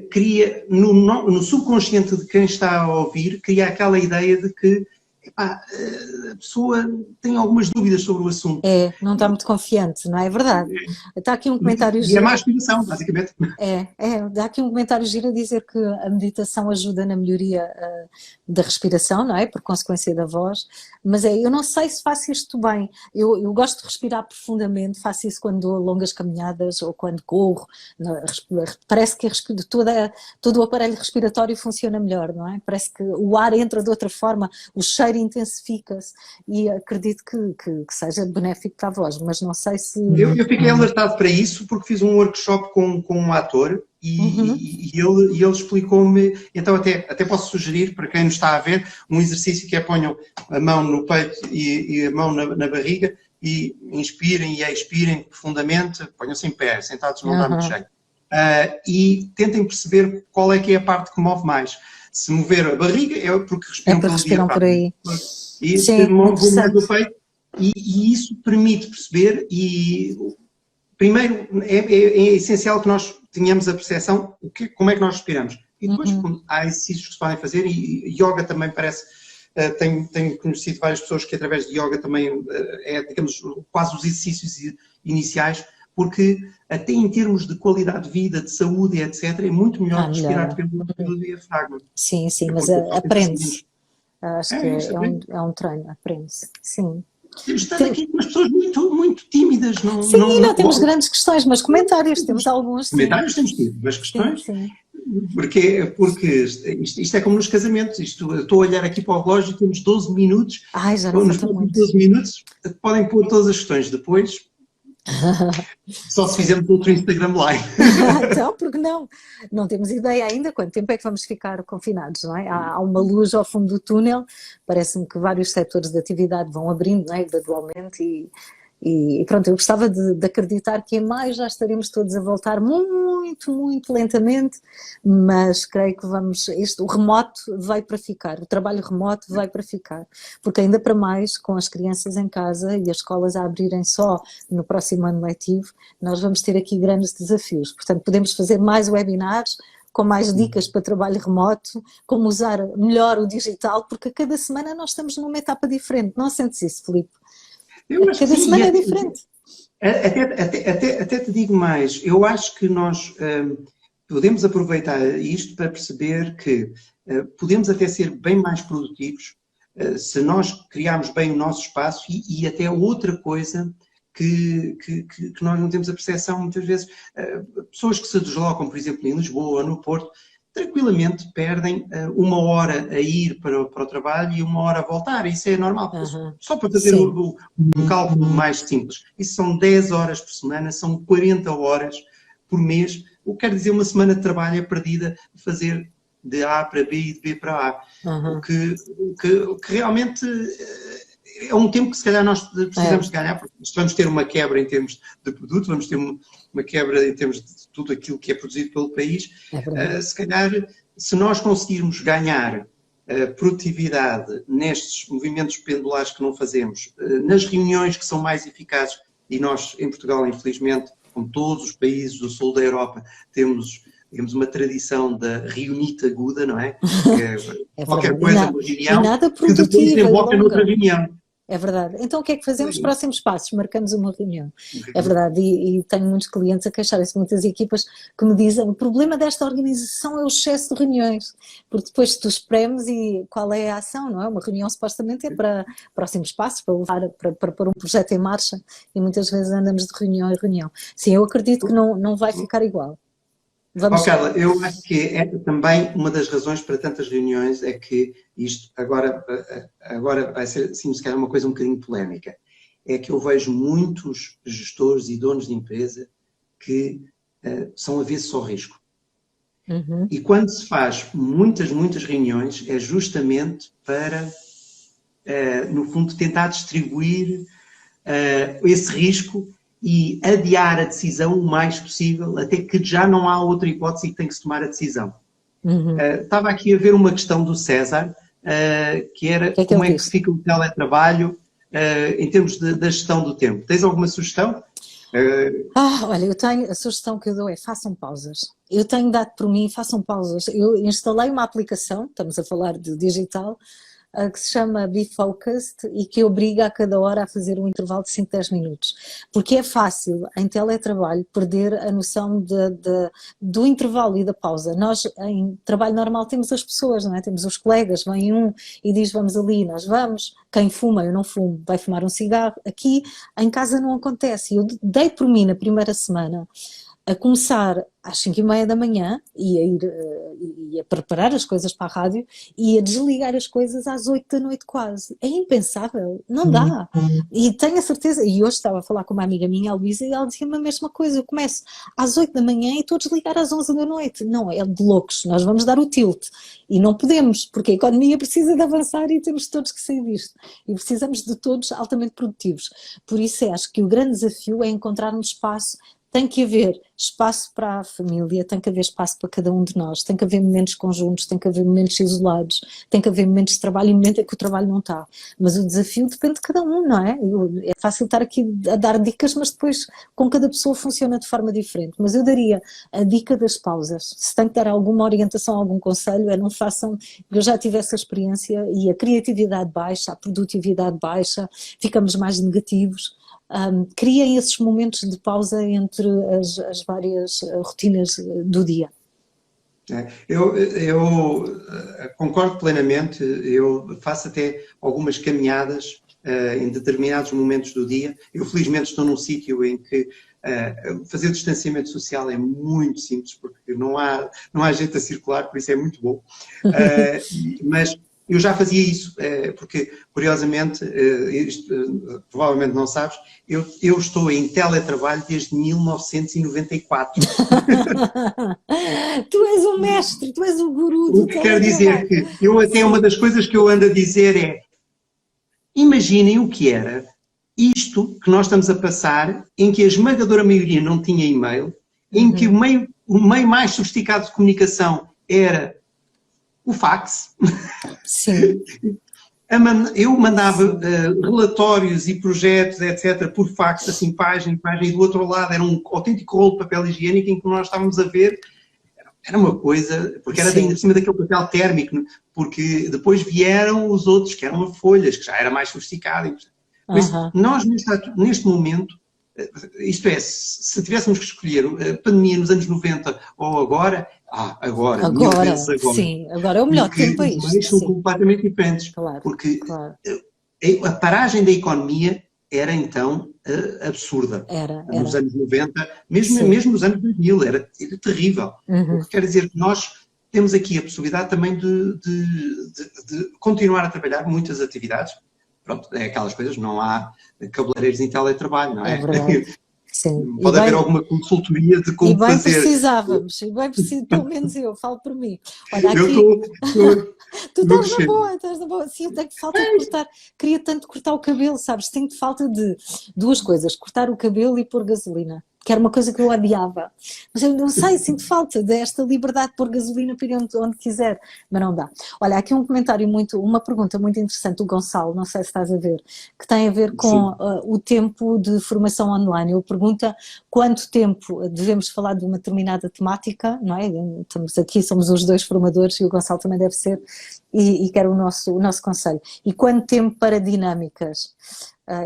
cria, no subconsciente de quem está a ouvir, cria aquela ideia de que a pessoa tem algumas dúvidas sobre o assunto. Não está muito confiante, não é? É verdade. Está aqui um comentário giro. E é má aspiração, basicamente. Dá aqui um comentário giro a dizer que a meditação ajuda na melhoria da respiração, não é? Por consequência da voz. Mas eu não sei se faço isto bem. Eu gosto de respirar profundamente, faço isso quando dou longas caminhadas ou quando corro. Parece que todo o aparelho respiratório funciona melhor, não é? Parece que o ar entra de outra forma, o cheiro intensifica-se, e acredito que seja benéfico para a voz, mas não sei se... Eu fiquei alertado para isso porque fiz um workshop com um ator e ele explicou-me, então até posso sugerir para quem nos está a ver um exercício que é ponham a mão no peito e a mão na barriga e inspirem e expirem profundamente, ponham-se em pé, sentados não dá muito jeito. E tentem perceber qual é que é a parte que move mais. Se mover a barriga é porque respiram por aí. E se mover o peito, e isso permite perceber, e primeiro é essencial que nós tenhamos a percepção como é que nós respiramos. E depois há exercícios que se podem fazer, e yoga também parece, tenho conhecido várias pessoas que através de yoga também digamos, quase os exercícios iniciais, porque até em termos de qualidade de vida, de saúde, etc., é muito melhor respirar pelo diafragma. Sim, mas aprende-se. Acho que é um treino, aprende-se. Sim. Temos estado aqui com as pessoas muito tímidas. Não temos grandes questões, mas comentários, temos alguns. Comentários temos tido, mas questões... Sim. Porque isto é como nos casamentos, estou a olhar aqui para o relógio e temos 12 minutos. Já não falta muito. 12 minutos, podem pôr todas as questões depois. Só se fizermos outro Instagram Live. Então, porque não? Não temos ideia ainda quanto tempo é que vamos ficar confinados, não é? Há uma luz ao fundo do túnel, parece-me que vários setores de atividade vão abrindo, não é? Gradualmente, e pronto, eu gostava de acreditar que em maio já estaremos todos a voltar muito lentamente, mas creio que o remoto veio para ficar, o trabalho remoto veio para ficar, porque ainda para mais, com as crianças em casa e as escolas a abrirem só no próximo ano letivo, nós vamos ter aqui grandes desafios. Portanto, podemos fazer mais webinars, com mais dicas para trabalho remoto, como usar melhor o digital, porque a cada semana nós estamos numa etapa diferente. Não sentes isso, Filipe? Cada semana é diferente. Até te digo mais, eu acho que nós podemos aproveitar isto para perceber que podemos até ser bem mais produtivos se nós criarmos bem o nosso espaço e até outra coisa que nós não temos a percepção muitas vezes, pessoas que se deslocam, por exemplo, em Lisboa ou no Porto, tranquilamente perdem 1 hora a ir para o trabalho e 1 hora a voltar. Isso é normal. Só para fazer um cálculo mais simples. Isso são 10 horas por semana, são 40 horas por mês. O que quer dizer uma semana de trabalho é perdida a fazer de A para B e de B para A. O que realmente é um tempo que se calhar nós precisamos de ganhar, porque vamos ter uma quebra em termos de produto, vamos ter uma quebra em termos de tudo aquilo que é produzido pelo país. Se calhar, se nós conseguirmos ganhar produtividade nestes movimentos pendulares que não fazemos, nas reuniões que são mais eficazes, e nós em Portugal, infelizmente, como todos os países do sul da Europa, temos uma tradição da reunita aguda, não é? Qualquer coisa, uma reunião, que depois desemboca noutra reunião. É verdade. Então o que é que fazemos? Próximos passos, marcamos uma reunião. É verdade, e tenho muitos clientes a queixarem-se, muitas equipas que me dizem o problema desta organização é o excesso de reuniões, porque depois tu espremes e qual é a ação, não é? Uma reunião supostamente é para próximos passos, para levar, para pôr um projeto em marcha, e muitas vezes andamos de reunião em reunião. Sim, eu acredito que não vai ficar igual. Carla, eu acho que é também uma das razões para tantas reuniões é que isto agora vai ser, assim, se calhar uma coisa um bocadinho polémica, é que eu vejo muitos gestores e donos de empresa que são avessos ao risco. E quando se faz muitas reuniões é justamente para, no fundo, tentar distribuir esse risco e adiar a decisão o mais possível, até que já não há outra hipótese e que tem que se tomar a decisão. Estava aqui a ver uma questão do César, que era como é que fica o teletrabalho em termos da gestão do tempo. Tens alguma sugestão? Olha, eu tenho, a sugestão que eu dou é façam pausas. Eu tenho dado por mim, façam pausas. Eu instalei uma aplicação, estamos a falar de digital, que se chama Be Focused e que obriga a cada hora a fazer um intervalo de 5, 10 minutos. Porque é fácil, em teletrabalho, perder a noção do intervalo e da pausa. Nós, em trabalho normal, temos as pessoas, não é? Temos os colegas, vem um e diz vamos ali, nós vamos. Quem fuma, eu não fumo, vai fumar um cigarro. Aqui, em casa não acontece. Eu dei por mim na primeira semana a começar às 5h30 da manhã e a preparar as coisas para a rádio e a desligar as coisas às 8 da noite quase. É impensável, não dá. E tenho a certeza, e hoje estava a falar com uma amiga minha, a Luísa, e ela dizia-me a mesma coisa, eu começo às 8 da manhã e estou a desligar às 11 da noite. Não, é de loucos, nós vamos dar o tilt. E não podemos, porque a economia precisa de avançar e temos todos que sair disto. E precisamos de todos altamente produtivos. Por isso acho que o grande desafio é encontrarmos espaço. Tem que haver espaço para a família, tem que haver espaço para cada um de nós, tem que haver momentos conjuntos, tem que haver momentos isolados, tem que haver momentos de trabalho e momentos em que o trabalho não está. Mas o desafio depende de cada um, não é? É fácil estar aqui a dar dicas, mas depois com cada pessoa funciona de forma diferente. Mas eu daria a dica das pausas. Se tem que dar alguma orientação, algum conselho, não façam, eu já tive essa experiência e a criatividade baixa, a produtividade baixa, ficamos mais negativos. Criem esses momentos de pausa entre as várias rotinas do dia. Eu concordo plenamente, eu faço até algumas caminhadas em determinados momentos do dia. Eu felizmente estou num sítio em que fazer o distanciamento social é muito simples, porque não há gente a circular, por isso é muito bom. Mas eu já fazia isso, porque, curiosamente, provavelmente não sabes, eu estou em teletrabalho desde 1994. Tu és o mestre, tu és o guru do teletrabalho. O que quer dizer que até uma das coisas que eu ando a dizer é, imaginem o que era isto que nós estamos a passar, em que a esmagadora maioria não tinha e-mail, em que o meio mais sofisticado de comunicação era o fax. Sim. Eu mandava relatórios e projetos, etc., por fax, assim, página, e do outro lado era um autêntico rolo de papel higiênico em que nós estávamos a ver. Era uma coisa, porque era de cima daquele papel térmico, porque depois vieram os outros, que eram folhas, que já era mais sofisticado. Por isso, nós, neste momento, isto é, se tivéssemos que escolher a pandemia nos anos 90 ou agora, agora, mil Agora, vezes agora. sim, agora é o melhor Porque tempo para os meios isto, são sim, completamente diferentes. claro, Porque claro, a paragem da economia era então absurda. Nos era, anos 90, mesmo, sim. mesmo nos anos 2000, era terrível. O Uhum. que quer dizer que nós temos aqui a possibilidade também de continuar a trabalhar muitas atividades. Pronto, é aquelas coisas, não há cabeleireiros em teletrabalho, não É é? verdade, sim. Pode haver alguma consultoria de E como bem fazer. precisávamos, e bem pelo menos eu, falo por mim. Olha, Eu aqui, estou tu no estás na boa. Sim, eu tenho falta de cortar, queria tanto cortar o cabelo, sabes? Tenho falta de duas coisas, cortar o cabelo e pôr gasolina. Que era uma coisa que eu odiava. Mas eu não sei, sinto falta desta liberdade de pôr gasolina para ir onde quiser, mas não dá. Olha, aqui um comentário uma pergunta muito interessante do Gonçalo, não sei se estás a ver, que tem a ver com Sim. o tempo de formação online. Ele pergunta quanto tempo devemos falar de uma determinada temática, não é? Estamos aqui, somos os dois formadores e o Gonçalo também deve ser, e quer o nosso conselho. E quanto tempo para dinâmicas?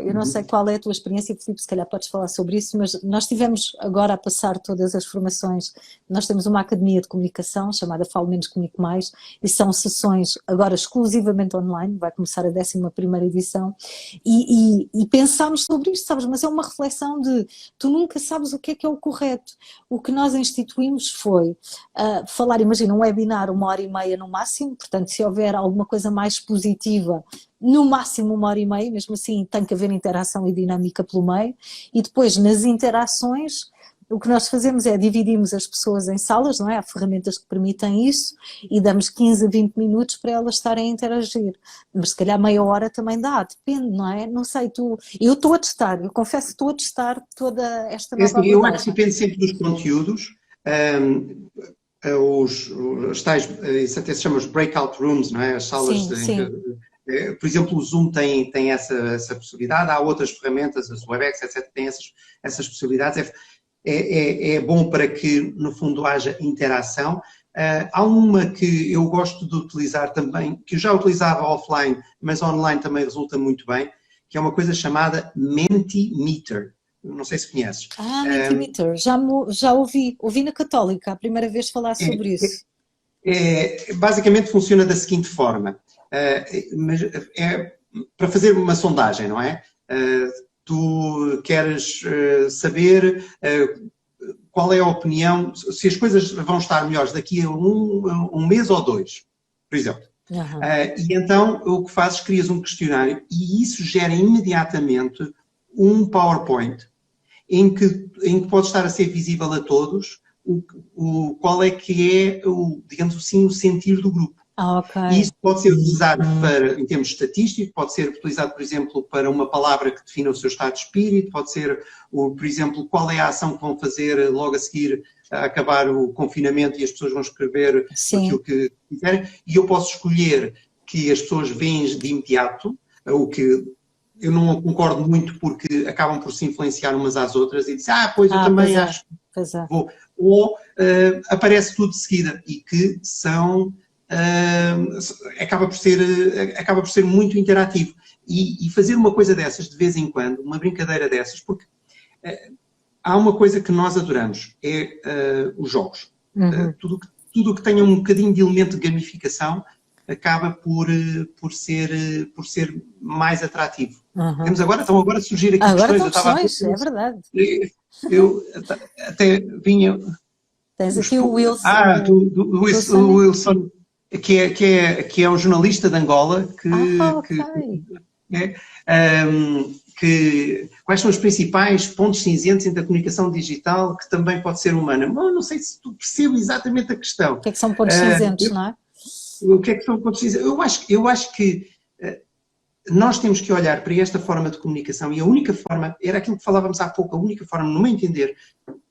Eu não sei qual é a tua experiência, Filipe, se calhar podes falar sobre isso, mas nós estivemos agora a passar todas as formações, nós temos uma academia de comunicação chamada Falo Menos, Comunico Mais, e são sessões agora exclusivamente online, vai começar a 11ª edição, e pensámos sobre isto, sabes, mas é uma reflexão de, tu nunca sabes o que é o correto. O que nós instituímos foi falar, imagina, um webinar 1h30 no máximo, portanto, se houver alguma coisa mais positiva, no máximo 1h30, mesmo assim tem que haver interação e dinâmica pelo meio, e depois nas interações o que nós fazemos é dividimos as pessoas em salas, não é? Há ferramentas que permitem isso e damos 15 a 20 minutos para elas estarem a interagir, mas se calhar meia hora também dá, depende, não é? Não sei, eu estou a testar, eu confesso que estou a testar toda esta É nova assim, eu acho que abordagem. depende sempre dos conteúdos. Os tais, isso até se chama os breakout rooms, não é? As salas Sim, em que, sim. por exemplo, o Zoom tem essa possibilidade, há outras ferramentas, as WebEx, etc., têm essas possibilidades. É bom para que, no fundo, haja interação. Há uma que eu gosto de utilizar também, que eu já utilizava offline, mas online também resulta muito bem, que é uma coisa chamada Mentimeter. Não sei se conheces. Mentimeter, já ouvi na Católica a primeira vez falar sobre isso. Basicamente funciona da seguinte forma, mas é para fazer uma sondagem, não é? Tu queres saber qual é a opinião, se as coisas vão estar melhores daqui a um mês ou 2, por exemplo. Uhum. E então o que fazes, crias um questionário e isso gera imediatamente um PowerPoint em que pode estar a ser visível a todos qual é que é, digamos assim, o sentir do grupo. Ok. E isso pode ser utilizado em termos estatísticos, pode ser utilizado, por exemplo, para uma palavra que defina o seu estado de espírito, pode ser, por exemplo, qual é a ação que vão fazer logo a seguir a acabar o confinamento e as pessoas vão escrever aquilo que quiserem. E eu posso escolher que as pessoas veem de imediato, o que eu não concordo muito porque acabam por se influenciar umas às outras e dizem, pois eu também acho que vou. Ou aparece tudo de seguida e que são... acaba por ser muito interativo e fazer uma coisa dessas de vez em quando, uma brincadeira dessas, porque há uma coisa que nós adoramos, é os jogos. Tudo que tenha um bocadinho de elemento de gamificação acaba por ser mais atrativo. Temos estão agora a surgir aqui questões. Eu estava é verdade. Eu até vinha... Tens aqui o Wilson. Do Wilson, que é um jornalista de Angola, quais são os principais pontos cinzentos entre a comunicação digital, que também pode ser humana. Não sei se tu percebes exatamente a questão. O que é que são pontos cinzentos, não é? O que é que são pontos cinzentos? Eu acho que nós temos que olhar para esta forma de comunicação e a única forma, era aquilo que falávamos há pouco, a única forma, no meu entender,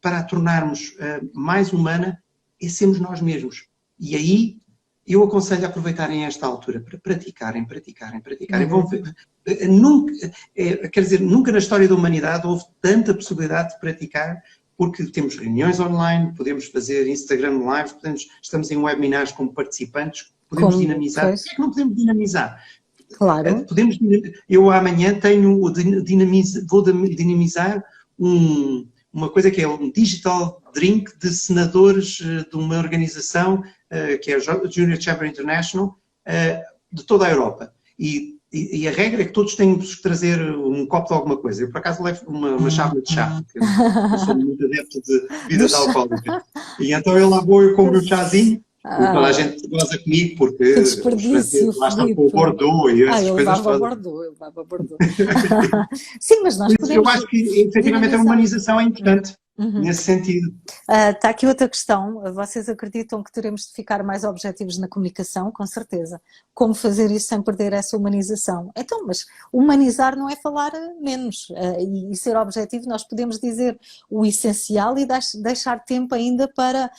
para a tornarmos mais humana é sermos nós mesmos. E aí eu aconselho a aproveitarem esta altura para praticarem. Vão ver, nunca na história da humanidade houve tanta possibilidade de praticar, porque temos reuniões online, podemos fazer Instagram Live, estamos em webinars como participantes, podemos dinamizar. Por que é que não podemos dinamizar? Claro. Eu amanhã vou dinamizar um uma coisa que é um digital drink de senadores de uma organização que é a Junior Chamber International, de toda a Europa. E a regra é que todos têm que trazer um copo de alguma coisa. Eu, por acaso, levo uma chávena de chá, porque eu sou muito adepto de bebidas alcoólicas. E então eu lá vou, eu compro um chazinho, e toda a gente goza comigo, porque os franceses lá estão com o Bordeaux e essas coisas todas. Eu levava Bordeaux. Sim, mas nós podemos... Eu acho que, efetivamente, a humanização é importante. Nesse sentido. Está aqui outra questão. Vocês acreditam que teremos de ficar mais objetivos na comunicação? Com certeza. Como fazer isso sem perder essa humanização? Então, mas humanizar não é falar menos. E ser objetivo, nós podemos dizer o essencial e deixar tempo ainda para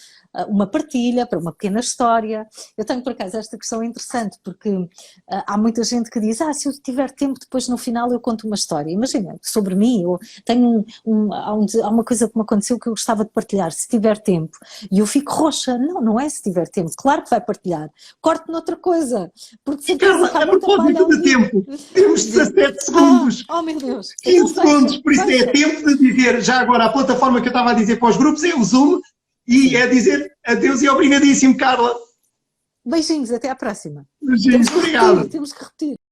uma partilha, para uma pequena história. Eu tenho, por acaso, esta questão interessante, porque há muita gente que diz, se eu tiver tempo, depois no final eu conto uma história. Imagina, sobre mim, eu tenho há uma coisa que me aconteceu que eu gostava de partilhar, se tiver tempo. E eu fico roxa. Não é se tiver tempo. Claro que vai partilhar. Corte noutra coisa. Porque Carla, a propósito de tempo, temos 17 segundos. Oh, meu Deus. 15 segundos, por isso é tempo de dizer, já agora, a plataforma que eu estava a dizer para os grupos é o Zoom, e é dizer adeus e obrigadíssimo, Carla. Beijinhos, até à próxima. Beijinhos, obrigado. Temos que repetir.